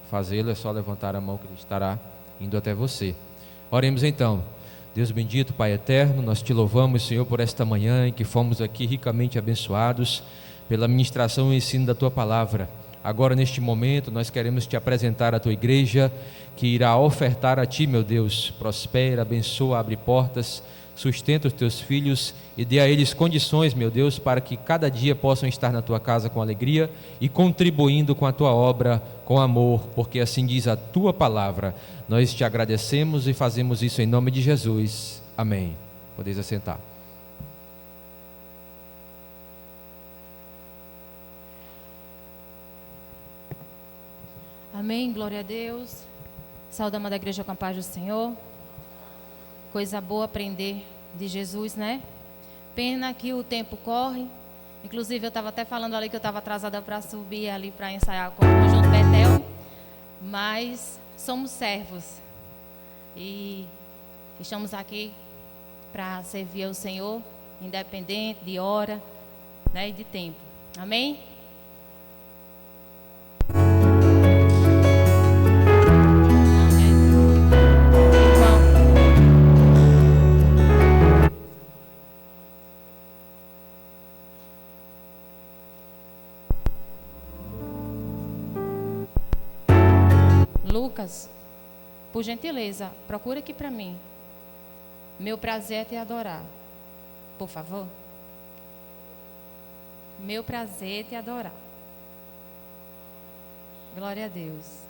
fazê-lo é só levantar a mão que ele estará indo até você. Oremos então. Deus bendito, Pai eterno, nós te louvamos, Senhor, por esta manhã em que fomos aqui ricamente abençoados pela ministração e ensino da Tua palavra. Agora, neste momento, nós queremos te apresentar a tua igreja, que irá ofertar a ti, meu Deus. Prospera, abençoa, abre portas, sustenta os teus filhos e dê a eles condições, meu Deus, para que cada dia possam estar na tua casa com alegria e contribuindo com a tua obra com amor, porque assim diz a tua palavra. Nós te agradecemos e fazemos isso em nome de Jesus. Amém. Podeis assentar. Amém, glória a Deus. Saudamos da igreja com a paz do Senhor. Coisa boa aprender de Jesus, né? Pena que o tempo corre. Inclusive, eu estava até falando ali que eu estava atrasada para subir ali para ensaiar com o conjunto Betel. Mas somos servos. E estamos aqui para servir ao Senhor, independente de hora, né, e de tempo. Amém? Lucas, por gentileza, procura aqui para mim. Meu prazer é te adorar. Por favor. Meu prazer é te adorar. Glória a Deus.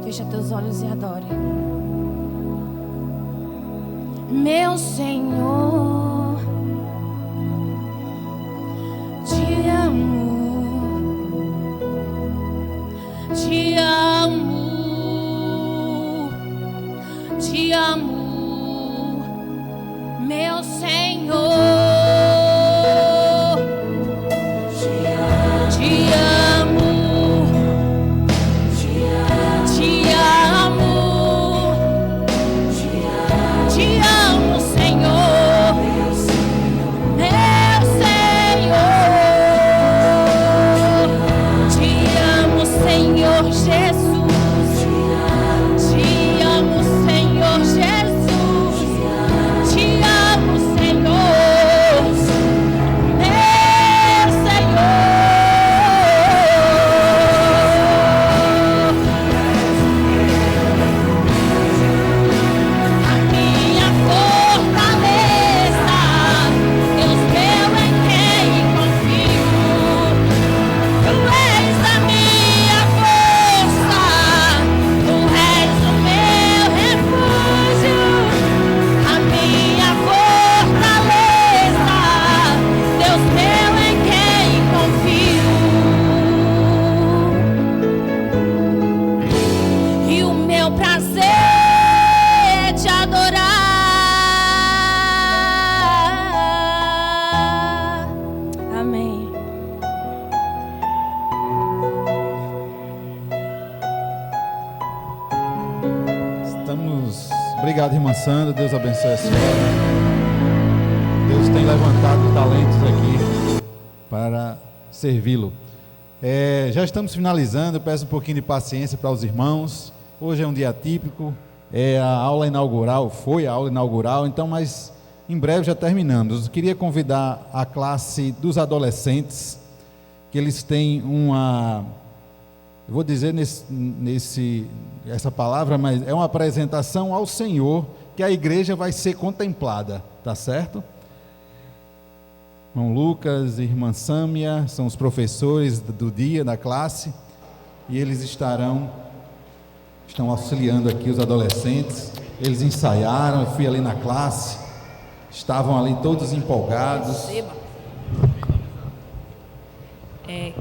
Fecha teus olhos e adore. Meu Senhor, te amo, te amo, te amo, meu Senhor, te amo, te amo, te amo, te amo, Senhor, meu Senhor, te amo, Senhor Jesus, te amo, Senhor Jesus, te amo, Senhor, meu Senhor. A minha fortaleza, Deus meu em quem confio. Tu és a minha força, tu és o meu refúgio. A minha fortaleza, Deus meu em quem confio. E o meu prazer é te adorar. Amém. Estamos. Obrigado, irmã Sandra. Deus abençoe a senhora. Deus tem levantado talentos aqui para servi-lo. Já estamos finalizando. Eu peço um pouquinho de paciência para os irmãos. Hoje é um dia típico. É a aula inaugural, foi a aula inaugural, então, mas em breve já terminamos. Eu queria convidar a classe dos adolescentes, que eles têm uma, eu vou dizer essa palavra, mas é uma apresentação ao Senhor, que a igreja vai ser contemplada, tá certo? Irmão Lucas e irmã Sâmia são os professores do dia, da classe, e eles estão auxiliando aqui os adolescentes. Eles ensaiaram, eu fui ali na classe, estavam ali todos empolgados.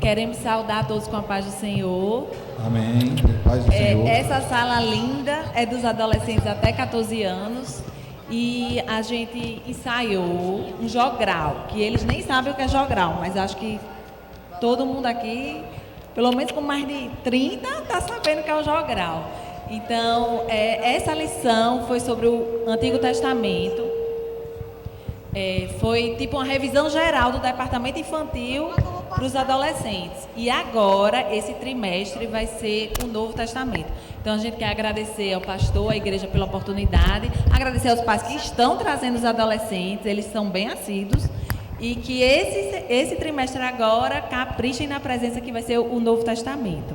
Queremos saudar todos com a paz do Senhor. Amém. Paz do Senhor. Essa sala linda é dos adolescentes até 14 anos. E a gente ensaiou um jogral, que eles nem sabem o que é jogral, mas acho que todo mundo aqui, pelo menos com mais de 30, está sabendo o que é o jogral. Então, essa lição foi sobre o Antigo Testamento. Foi tipo uma revisão geral do departamento infantil para os adolescentes. E agora, esse trimestre, vai ser o Novo Testamento. Então, a gente quer agradecer ao pastor, à igreja pela oportunidade, agradecer aos pais que estão trazendo os adolescentes, eles são bem assíduos, e que esse trimestre agora caprichem na presença que vai ser o Novo Testamento.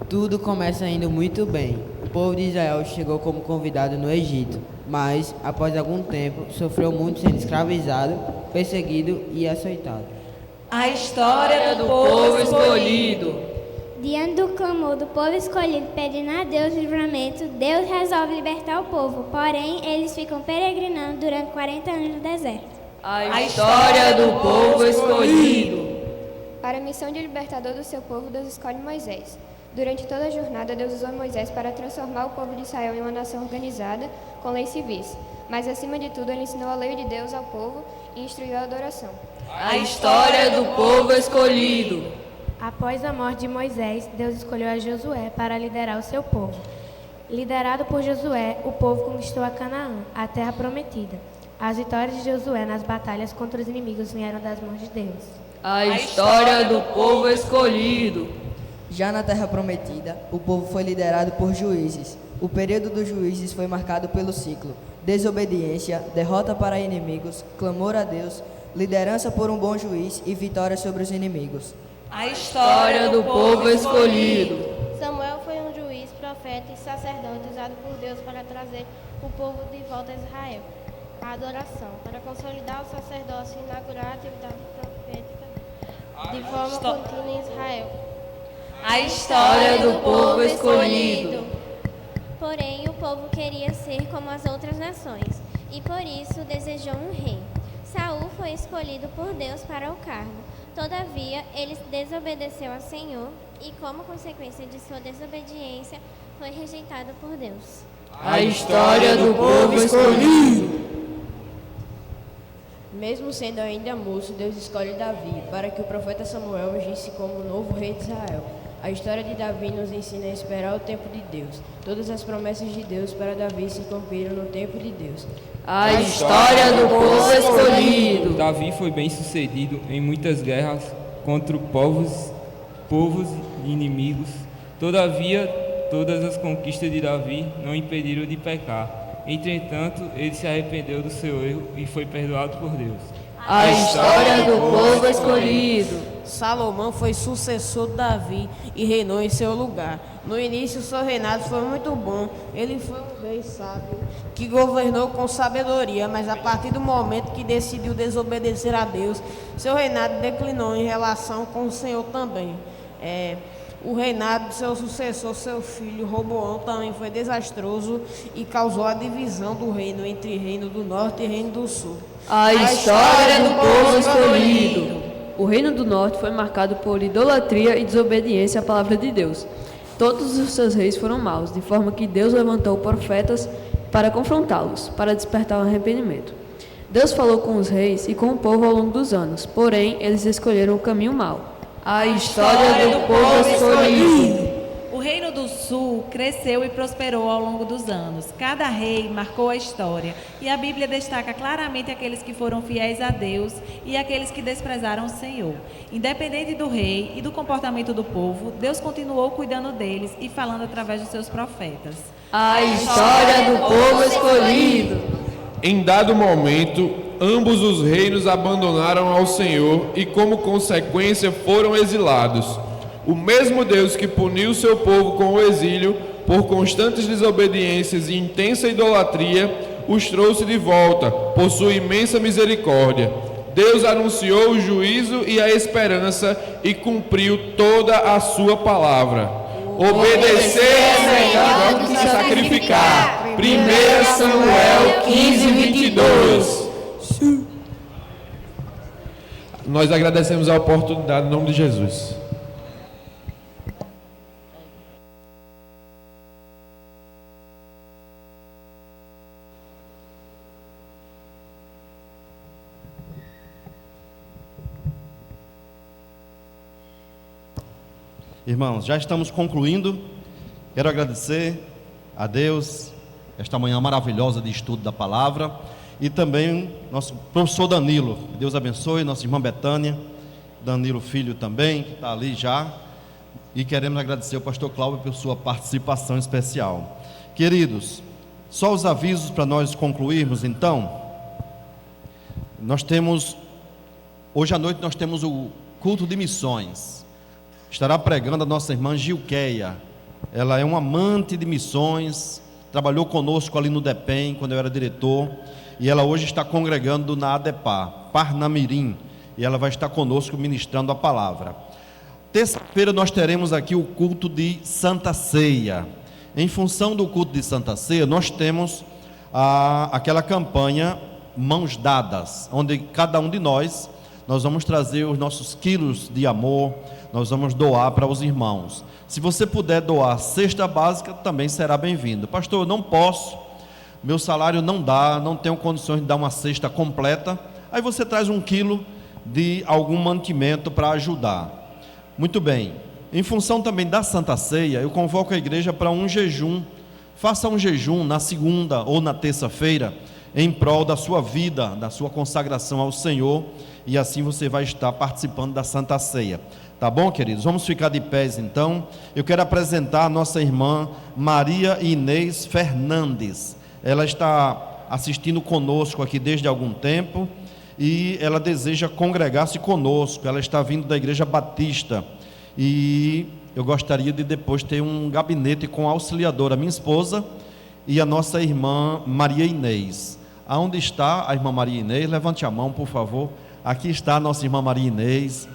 Tudo começa indo muito bem. O povo de Israel chegou como convidado no Egito, mas, após algum tempo, sofreu muito sendo escravizado, perseguido e açoitado. A história do povo escolhido. Diante do clamor do povo escolhido pedindo a Deus livramento, Deus resolve libertar o povo, porém, eles ficam peregrinando durante 40 anos no deserto. A história do povo escolhido. Para a missão de libertador do seu povo, Deus escolhe Moisés. Durante toda a jornada, Deus usou Moisés para transformar o povo de Israel em uma nação organizada, com leis civis. Mas, acima de tudo, ele ensinou a lei de Deus ao povo e instruiu a adoração. A história do povo escolhido. Após a morte de Moisés, Deus escolheu a Josué para liderar o seu povo. Liderado por Josué, o povo conquistou a Canaã, a terra prometida. As vitórias de Josué nas batalhas contra os inimigos vieram das mãos de Deus. A história do povo escolhido. Já na terra prometida, o povo foi liderado por juízes. O período dos juízes foi marcado pelo ciclo: desobediência, derrota para inimigos, clamor a Deus, liderança por um bom juiz e vitória sobre os inimigos. A história do povo escolhido. Samuel foi um juiz, profeta e sacerdote usado por Deus para trazer o povo de volta a Israel. A adoração, para consolidar o sacerdócio e inaugurar a atividade profética. de forma contínua em Israel. A história do povo escolhido. Porém, o povo queria ser como as outras nações, e por isso desejou um rei. Saul foi escolhido por Deus para o cargo. Todavia, ele desobedeceu ao Senhor, e como consequência de sua desobediência, foi rejeitado por Deus. A história do povo escolhido. Mesmo sendo ainda moço, Deus escolhe Davi, para que o profeta Samuel ungisse como novo rei de Israel. A história de Davi nos ensina a esperar o tempo de Deus. Todas as promessas de Deus para Davi se cumpriram no tempo de Deus. A história do povo escolhido. Davi foi bem sucedido em muitas guerras contra povos inimigos. Todavia, todas as conquistas de Davi não o impediram de pecar. Entretanto, ele se arrependeu do seu erro e foi perdoado por Deus. A história do povo escolhido. Salomão foi sucessor de Davi e reinou em seu lugar. No início, seu reinado foi muito bom. Ele foi um rei sábio que governou com sabedoria, mas a partir do momento que decidiu desobedecer a Deus, seu reinado declinou em relação com o Senhor também. O reinado de seu sucessor, seu filho Roboão, também foi desastroso e causou a divisão do reino entre Reino do Norte e Reino do Sul. A história do povo escolhido. O reino do norte foi marcado por idolatria e desobediência à palavra de Deus. Todos os seus reis foram maus, de forma que Deus levantou profetas para confrontá-los, para despertar o arrependimento. Deus falou com os reis e com o povo ao longo dos anos, porém eles escolheram o caminho mau. A história do povo escolhido. O Reino do Sul cresceu e prosperou ao longo dos anos. Cada rei marcou a história. E a Bíblia destaca claramente aqueles que foram fiéis a Deus e aqueles que desprezaram o Senhor. Independente do rei e do comportamento do povo, Deus continuou cuidando deles e falando através dos seus profetas. A história do povo escolhido. Em dado momento, ambos os reinos abandonaram ao Senhor e, como consequência, foram exilados. O mesmo Deus que puniu seu povo com o exílio por constantes desobediências e intensa idolatria, os trouxe de volta por sua imensa misericórdia. Deus anunciou o juízo e a esperança e cumpriu toda a sua palavra. Obedecer é melhor do que sacrificar. 1 Samuel 15:22. Nós agradecemos a oportunidade em nome de Jesus. Irmãos, já estamos concluindo. Quero agradecer a Deus esta manhã maravilhosa de estudo da palavra e também nosso professor Danilo. Que Deus abençoe, nossa irmã Betânia, Danilo filho também, que está ali já. E queremos agradecer ao pastor Cláudio por sua participação especial. Queridos, só os avisos para nós concluirmos então. Hoje à noite nós temos o culto de missões. Estará pregando a nossa irmã Gilqueia. Ela é uma amante de missões, trabalhou conosco ali no DEPEN, quando eu era diretor, e ela hoje está congregando na ADEPAR, Parnamirim, e ela vai estar conosco ministrando a palavra. Terça-feira nós teremos aqui o culto de Santa Ceia. Em função do culto de Santa Ceia, nós temos aquela campanha Mãos Dadas, onde cada um de nós vamos trazer os nossos quilos de amor, nós vamos doar para os irmãos. Se você puder doar cesta básica, também será bem-vindo. Pastor, eu não posso, meu salário não dá, não tenho condições de dar uma cesta completa. Aí você traz 1 quilo de algum mantimento para ajudar. Muito bem. Em função também da Santa Ceia, eu convoco a igreja para um jejum. Faça um jejum na segunda ou na terça-feira, em prol da sua vida, da sua consagração ao Senhor, e assim você vai estar participando da Santa Ceia. Tá bom, queridos? Vamos ficar de pés então. Eu quero apresentar a nossa irmã Maria Inês Fernandes. Ela está assistindo conosco aqui desde algum tempo e ela deseja congregar-se conosco. Ela está vindo da Igreja Batista e eu gostaria de depois ter um gabinete com a auxiliadora, minha esposa, e a nossa irmã Maria Inês. Aonde está a irmã Maria Inês? Levante a mão, por favor. Aqui está a nossa irmã Maria Inês.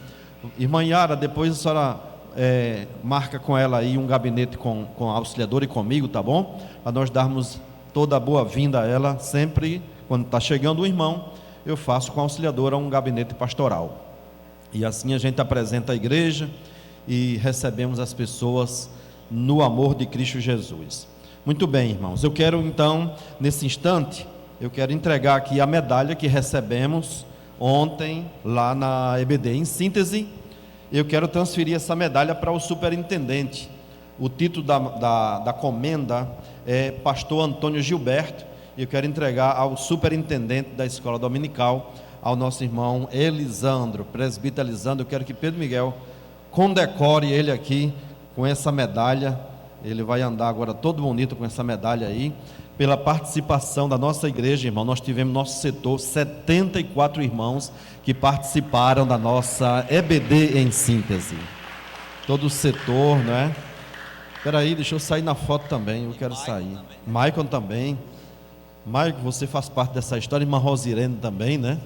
Irmã Yara, depois a senhora marca com ela aí um gabinete com a auxiliadora e comigo, tá bom? Para nós darmos toda a boa-vinda a ela. Sempre, quando está chegando o irmão, eu faço com a auxiliadora um gabinete pastoral. E assim a gente apresenta a igreja e recebemos as pessoas no amor de Cristo Jesus. Muito bem, irmãos. Eu quero então, nesse instante, eu quero entregar aqui a medalha que recebemos ontem lá na EBD. Em síntese, eu quero transferir essa medalha para o superintendente. O título da comenda é Pastor Antônio Gilberto, e eu quero entregar ao superintendente da escola dominical, ao nosso irmão Elisandro, presbítero Elisandro. Eu quero que Pedro Miguel condecore ele aqui com essa medalha. Ele vai andar agora todo bonito com essa medalha aí, pela participação da nossa igreja, irmão. Nós tivemos no nosso setor 74 irmãos que participaram da nossa EBD em síntese. Todo o setor, não é? Espera aí, deixa eu sair na foto também, eu quero sair. Maicon também. Maicon, você faz parte dessa história, irmã Rosirene também, né?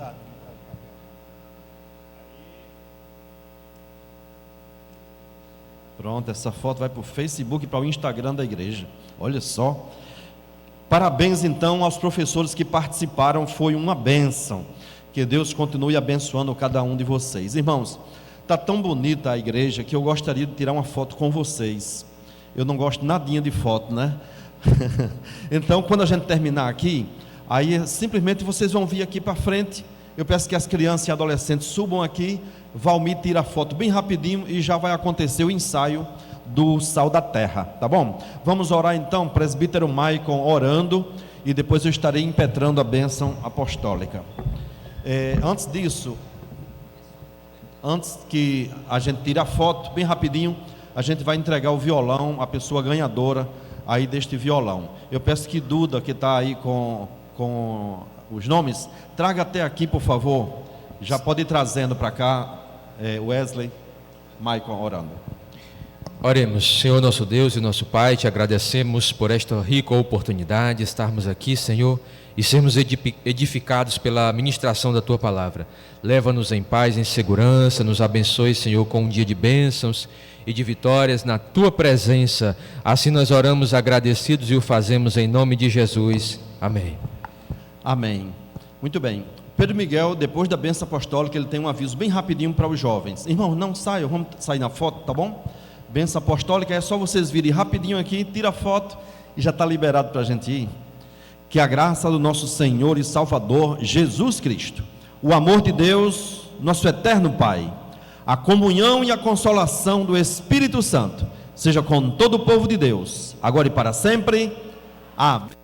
Pronto, essa foto vai para o Facebook e para o Instagram da igreja. Olha só. Parabéns então aos professores que participaram, foi uma bênção. Que Deus continue abençoando cada um de vocês. Irmãos, está tão bonita a igreja que eu gostaria de tirar uma foto com vocês. Eu não gosto nadinha de foto, né? Então, quando a gente terminar aqui, aí simplesmente vocês vão vir aqui para frente. Eu peço que as crianças e adolescentes subam aqui. Valmir tira a foto bem rapidinho e já vai acontecer o ensaio do Sal da Terra, tá bom? Vamos orar então, presbítero Maicon orando, e depois eu estarei impetrando a bênção apostólica. Antes disso, antes que a gente tire a foto, bem rapidinho, a gente vai entregar o violão à pessoa ganhadora aí deste violão. Eu peço que Duda, que está aí com os nomes, traga até aqui, por favor. Já pode ir trazendo para cá, Wesley, Maicon orando. Oremos. Senhor nosso Deus e nosso Pai, te agradecemos por esta rica oportunidade de estarmos aqui, Senhor, e sermos edificados pela ministração da Tua Palavra. Leva-nos em paz, em segurança, nos abençoe, Senhor, com um dia de bênçãos e de vitórias na Tua presença. Assim nós oramos agradecidos e o fazemos em nome de Jesus. Amém. Amém. Muito bem. Pedro Miguel, depois da bênção apostólica, ele tem um aviso bem rapidinho para os jovens. Irmão, não saiam, vamos sair na foto, tá bom? Bênção apostólica, é só vocês virem rapidinho aqui, tira a foto e já está liberado para a gente ir. Que a graça do nosso Senhor e Salvador Jesus Cristo, o amor de Deus, nosso eterno Pai, a comunhão e a consolação do Espírito Santo, seja com todo o povo de Deus, agora e para sempre. Amém.